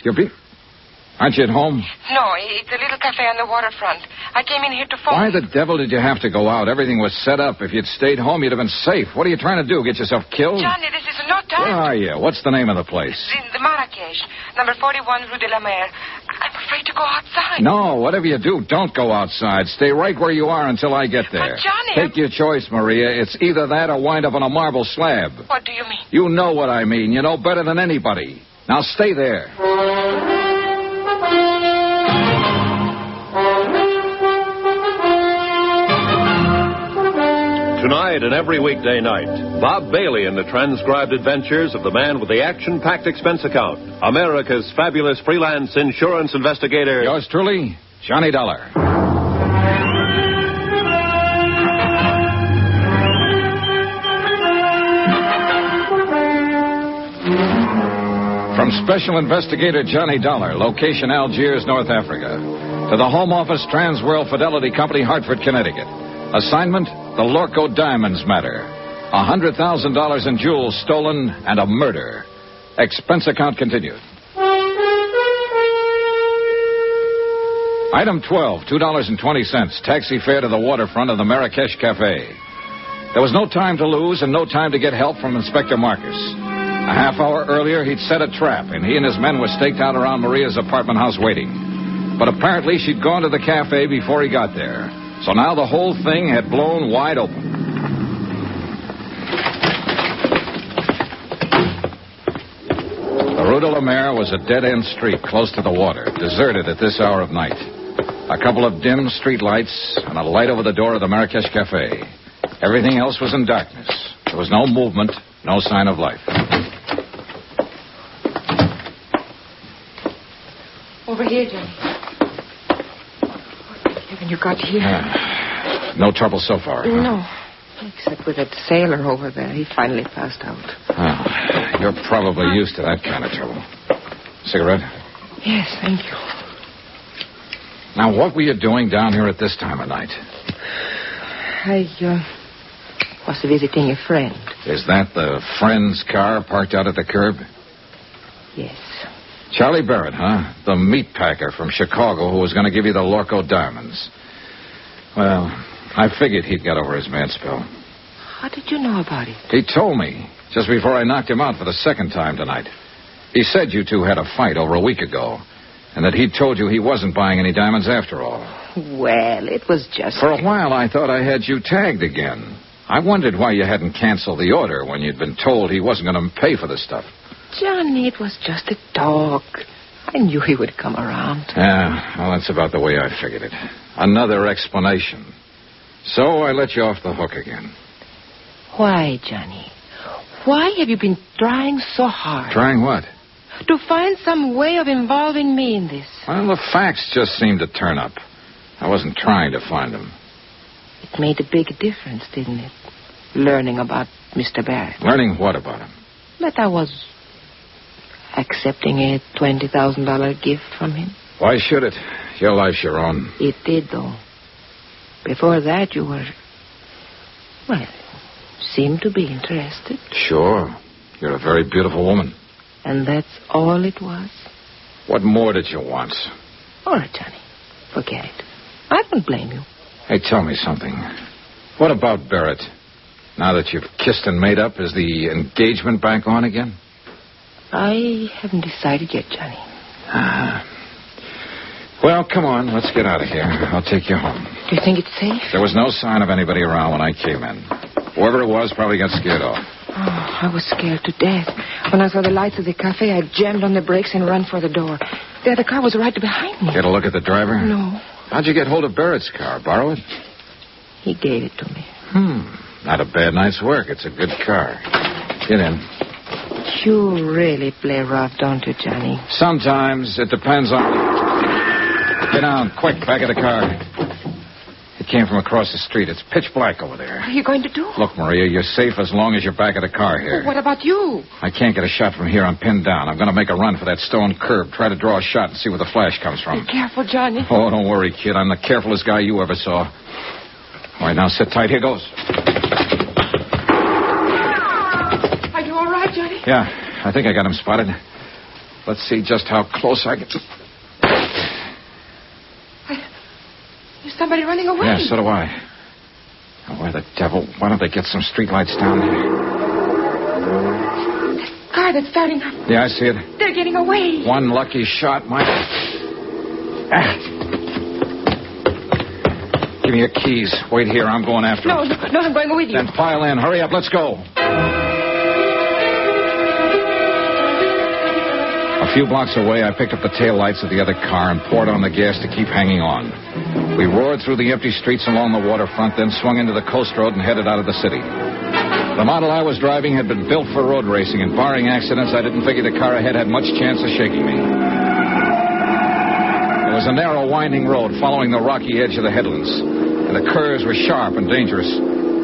Aren't you at home? No, it's a little cafe on the waterfront. I came in here to phone. Why the devil did you have to go out? Everything was set up. If you'd stayed home, you'd have been safe. What are you trying to do, get yourself killed? Johnny, this is no time. Where are you? What's the name of the place? The Marrakesh, number 41 Rue de la Mer. I'm afraid to go outside. No, whatever you do, don't go outside. Stay right where you are until I get there. But Johnny... Take your choice, Maria. It's either that or wind up on a marble slab. What do you mean? You know what I mean. You know better than anybody. Now stay there. Tonight and every weekday night, Bob Bailey in the transcribed adventures of the man with the action-packed expense account, America's fabulous freelance insurance investigator. Yours truly, Johnny Dollar. From Special Investigator Johnny Dollar, location Algiers, North Africa, to the Home Office Transworld Fidelity Company, Hartford, Connecticut. Assignment, the Lorcoe Diamonds matter. $100,000 in jewels stolen and a murder. Expense account continued. Item 12, $2.20. Taxi fare to the waterfront of the Marrakesh Cafe. There was no time to lose and no time to get help from Inspector Marcus. A half hour earlier, he'd set a trap, and he and his men were staked out around Maria's apartment house waiting. But apparently she'd gone to the cafe before he got there. So now the whole thing had blown wide open. The Rue de la Mer was a dead-end street close to the water, deserted at this hour of night. A couple of dim street lights and a light over the door of the Marrakesh Cafe. Everything else was in darkness. There was no movement, no sign of life. Over here, Johnny. When you got here? No trouble so far, huh? No. Except with that sailor over there. He finally passed out. Oh, you're probably used to that kind of trouble. Cigarette? Yes, thank you. Now, what were you doing down here at this time of night? I was visiting a friend. Is that the friend's car parked out at the curb? Yes. Charlie Barrett, huh? The meat packer from Chicago who was going to give you the Lorcoe diamonds. Well, I figured he'd got over his mad spell. How did you know about it? He told me just before I knocked him out for the second time tonight. He said you two had a fight over a week ago, and that he'd told you he wasn't buying any diamonds after all. Well, it was just... For a while, I thought I had you tagged again. I wondered why you hadn't canceled the order when you'd been told he wasn't going to pay for the stuff. Johnny, it was just a talk. I knew he would come around. Yeah, well, that's about the way I figured it. Another explanation. So I let you off the hook again. Why, Johnny? Why have you been trying so hard? Trying what? To find some way of involving me in this. Well, the facts just seemed to turn up. I wasn't trying to find them. It made a big difference, didn't it? Learning about Mr. Barrett. Learning what about him? That I was accepting a $20,000 gift from him. Why should it? Your life's your own. It did, though. Before that, you were... Well, seemed to be interested. Sure. You're a very beautiful woman. And that's all it was? What more did you want? All right, Johnny. Forget it. I don't blame you. Hey, tell me something. What about Barrett? Now that you've kissed and made up, is the engagement back on again? I haven't decided yet, Johnny. Well, come on. Let's get out of here. I'll take you home. Do you think it's safe? There was no sign of anybody around when I came in. Whoever it was probably got scared off. Oh, I was scared to death. When I saw the lights of the cafe, I jammed on the brakes and ran for the door. The other car was right behind me. Get a look at the driver? No. How'd you get hold of Barrett's car? Borrow it? He gave it to me. Not a bad night's work. It's a good car. Get in. You really play rough, don't you, Johnny? Sometimes. It depends on... Get down, quick, back of the car. It came from across the street. It's pitch black over there. What are you going to do? Look, Maria, you're safe as long as you're back of the car here. What about you? I can't get a shot from here. I'm pinned down. I'm going to make a run for that stone curb. Try to draw a shot and see where the flash comes from. Be careful, Johnny. Oh, don't worry, kid. I'm the carefulest guy you ever saw. All right, now sit tight. Here goes. Are you all right, Johnny? Yeah, I think I got him spotted. Let's see just how close I get. There's somebody running away. Yeah, so do I. Oh, where the devil? Why don't they get some streetlights down there? This car that's starting up. Yeah, I see it. They're getting away. One lucky shot might... Give me your keys. Wait here. I'm going after No, them. no, I'm going with you. Then pile in. Hurry up. Let's go. A few blocks away, I picked up the taillights of the other car and poured on the gas to keep hanging on. We roared through the empty streets along the waterfront, then swung into the coast road and headed out of the city. The model I was driving had been built for road racing, and barring accidents, I didn't figure the car ahead had much chance of shaking me. It was a narrow, winding road following the rocky edge of the headlands, and the curves were sharp and dangerous,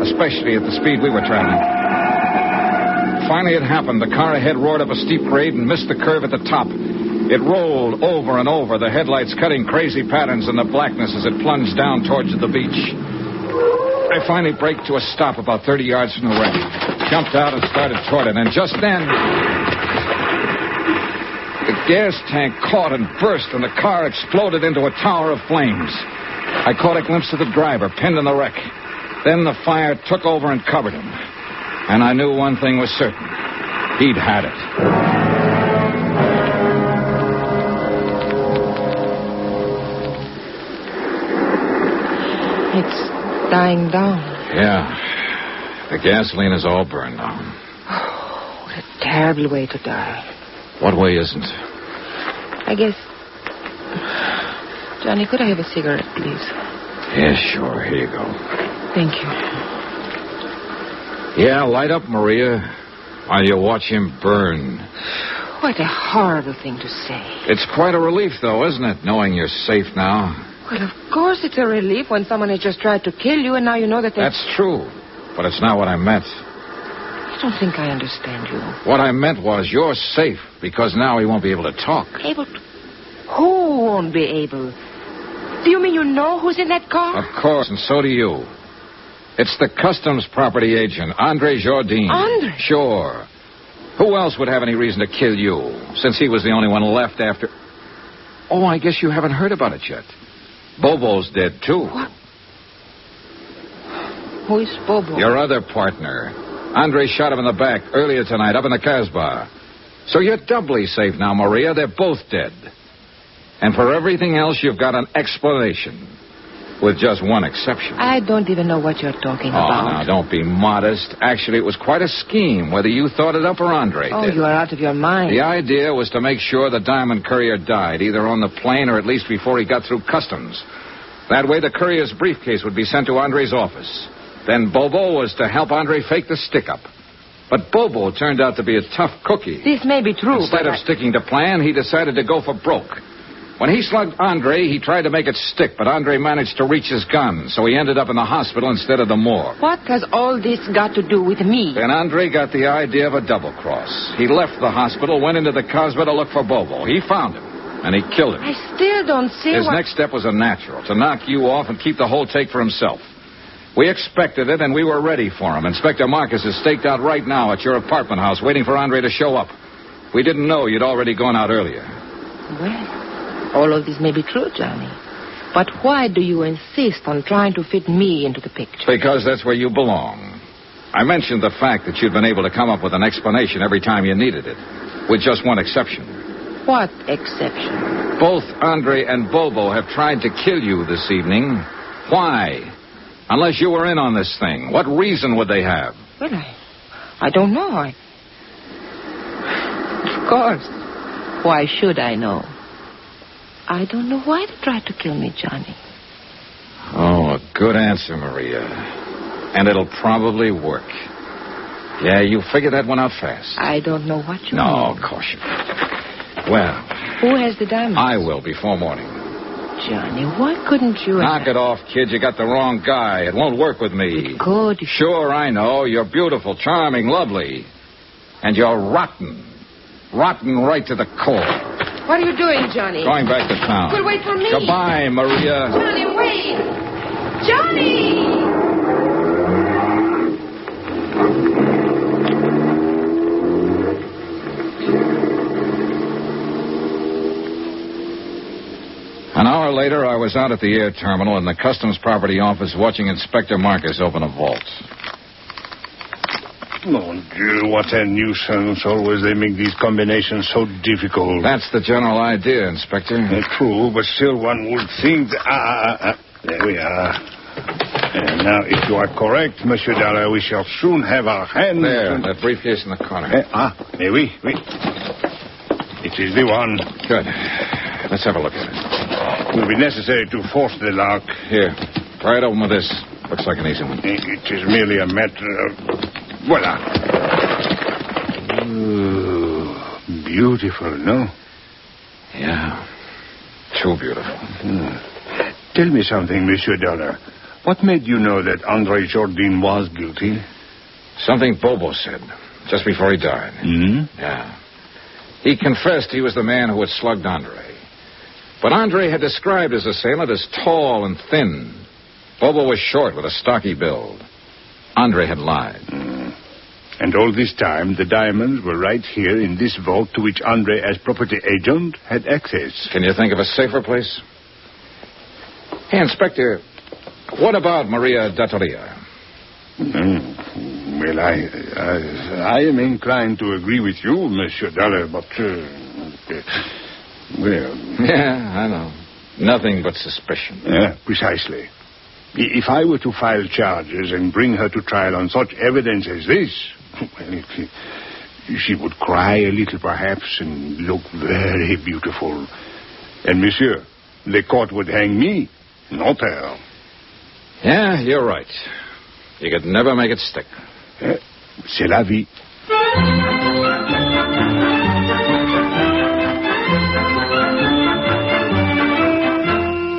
especially at the speed we were traveling. Finally, it happened. The car ahead roared up a steep grade and missed the curve at the top. It rolled over and over, the headlights cutting crazy patterns in the blackness as it plunged down towards the beach. I finally braked to a stop about 30 yards from the wreck, jumped out and started toward it, and just then... the gas tank caught and burst, and the car exploded into a tower of flames. I caught a glimpse of the driver, pinned in the wreck. Then the fire took over and covered him. And I knew one thing was certain. He'd had it. It's dying down. Yeah. The gasoline is all burned down. Oh, what a terrible way to die. What way isn't? I guess... Johnny, could I have a cigarette, please? Yeah, sure. Here you go. Thank you. Yeah, light up, Maria, while you watch him burn. What a horrible thing to say. It's quite a relief, though, isn't it, knowing you're safe now? Well, of course it's a relief when someone has just tried to kill you and now you know that they... That's true, but it's not what I meant. I don't think I understand you. What I meant was you're safe because now he won't be able to talk. Able to... Who won't be able? Do you mean you know who's in that car? Of course, and so do you. It's the customs property agent, Andre Jardine. Andre? Sure. Who else would have any reason to kill you, since he was the only one left after... Oh, I guess you haven't heard about it yet. Bobo's dead, too. What? Who is Bobo? Your other partner. Andre shot him in the back earlier tonight up in the Casbah. So you're doubly safe now, Maria. They're both dead. And for everything else, you've got an explanation. With just one exception. I don't even know what you're talking about. Oh, now, don't be modest. Actually, it was quite a scheme, whether you thought it up or Andre did. Oh, you are out of your mind. The idea was to make sure the diamond courier died, either on the plane or at least before he got through customs. That way, the courier's briefcase would be sent to Andre's office. Then Bobo was to help Andre fake the stick-up. But Bobo turned out to be a tough cookie. This may be true, Instead of sticking to plan, he decided to go for broke. When he slugged Andre, he tried to make it stick, but Andre managed to reach his gun, so he ended up in the hospital instead of the morgue. What has all this got to do with me? Then Andre got the idea of a double-cross. He left the hospital, went into the Casbah to look for Bobo. He found him, and he killed him. I still don't see His next step was a natural, to knock you off and keep the whole take for himself. We expected it, and we were ready for him. Inspector Marcus is staked out right now at your apartment house, waiting for Andre to show up. We didn't know you'd already gone out earlier. Well... all of this may be true, Johnny. But why do you insist on trying to fit me into the picture? Because that's where you belong. I mentioned the fact that you'd been able to come up with an explanation every time you needed it, with just one exception. What exception? Both Andre and Bobo have tried to kill you this evening. Why? Unless you were in on this thing. What reason would they have? Well, I don't know. Of course. Why should I know? I don't know why they tried to kill me, Johnny. Oh, a good answer, Maria. And it'll probably work. Yeah, you figured that one out fast. I don't know what you mean. No, of course you don't. Well... who has the diamonds? I will before morning. Johnny. Why couldn't you... Knock it off, kid. You got the wrong guy. It won't work with me. It could. Sure, I know. You're beautiful, charming, lovely. And you're rotten. Rotten right to the core. What are you doing, Johnny? Going back to town. But wait for me. Goodbye, Maria. Johnny, wait. Johnny! An hour later, I was out at the air terminal in the Customs Property Office watching Inspector Marcus open a vault. Mon Dieu, what a nuisance. Always they make these combinations so difficult. That's the general idea, Inspector. True, but still one would think that... there we are. And now, if you are correct, Monsieur Dollar, we shall soon have our hands... There, that briefcase in the corner. Oui. It is the one. Good. Let's have a look at it. It will be necessary to force the lock. Here, try it open with this. Looks like an easy one. It is merely a matter of... Voila. Ooh, beautiful, no? Yeah. Too beautiful. Tell me something, Monsieur Dollar. What made you know that Andre Jourdain was guilty? Something Bobo said, just before he died. Hmm? Yeah. He confessed he was the man who had slugged Andre. But Andre had described his assailant as tall and thin. Bobo was short with a stocky build. Andre had lied. And all this time, the diamonds were right here in this vault to which Andre, as property agent, had access. Can you think of a safer place? Hey, Inspector, what about Maria D'Attoria? Well, I am inclined to agree with you, Monsieur Dollar, but... well... Yeah, I know. Nothing but suspicion. Yeah, precisely. If I were to file charges and bring her to trial on such evidence as this, well, she would cry a little, perhaps, and look very beautiful. And, monsieur, the court would hang me, not her. Yeah, you're right. You could never make it stick. C'est la vie.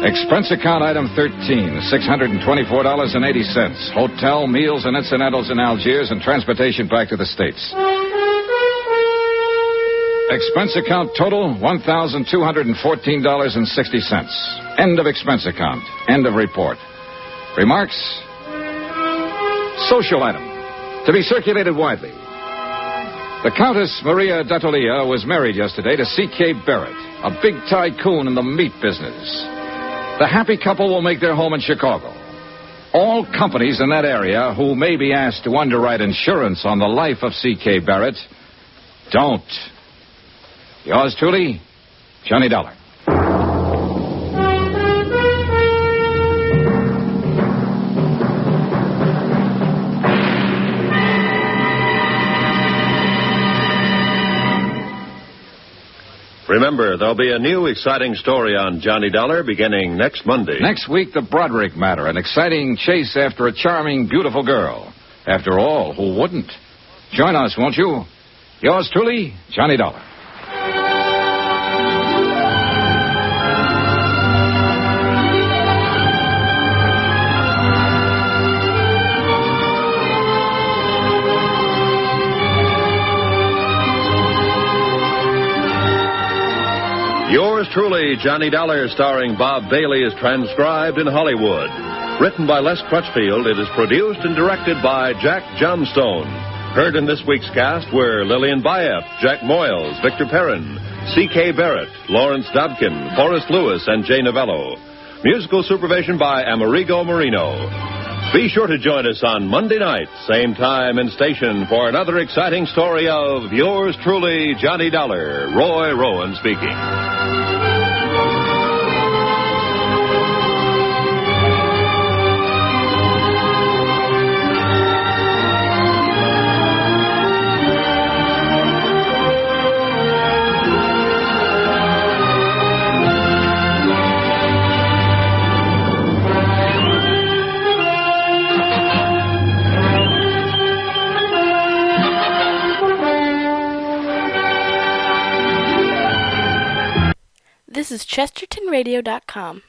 Expense account item 13, $624.80. Hotel, meals, and incidentals in Algiers and transportation back to the States. Expense account total, $1,214.60. End of expense account. End of report. Remarks? Social item. To be circulated widely. The Countess Maria D'Attoria was married yesterday to C.K. Barrett, a big tycoon in the meat business. The happy couple will make their home in Chicago. All companies in that area who may be asked to underwrite insurance on the life of C.K. Barrett don't. Yours truly, Johnny Dollar. Remember, there'll be a new exciting story on Johnny Dollar beginning next Monday. Next week, the Broderick matter, an exciting chase after a charming, beautiful girl. After all, who wouldn't? Join us, won't you? Yours truly, Johnny Dollar. Yours truly, Johnny Dollar, starring Bob Bailey, is transcribed in Hollywood. Written by Les Crutchfield, it is produced and directed by Jack Johnstone. Heard in this week's cast were Lillian Bayef, Jack Moyles, Victor Perrin, C.K. Barrett, Lawrence Dobkin, Forrest Lewis, and Jay Novello. Musical supervision by Amerigo Marino. Be sure to join us on Monday night, same time and station, for another exciting story of yours truly, Johnny Dollar. Roy Rowan speaking. This is ChestertonRadio.com.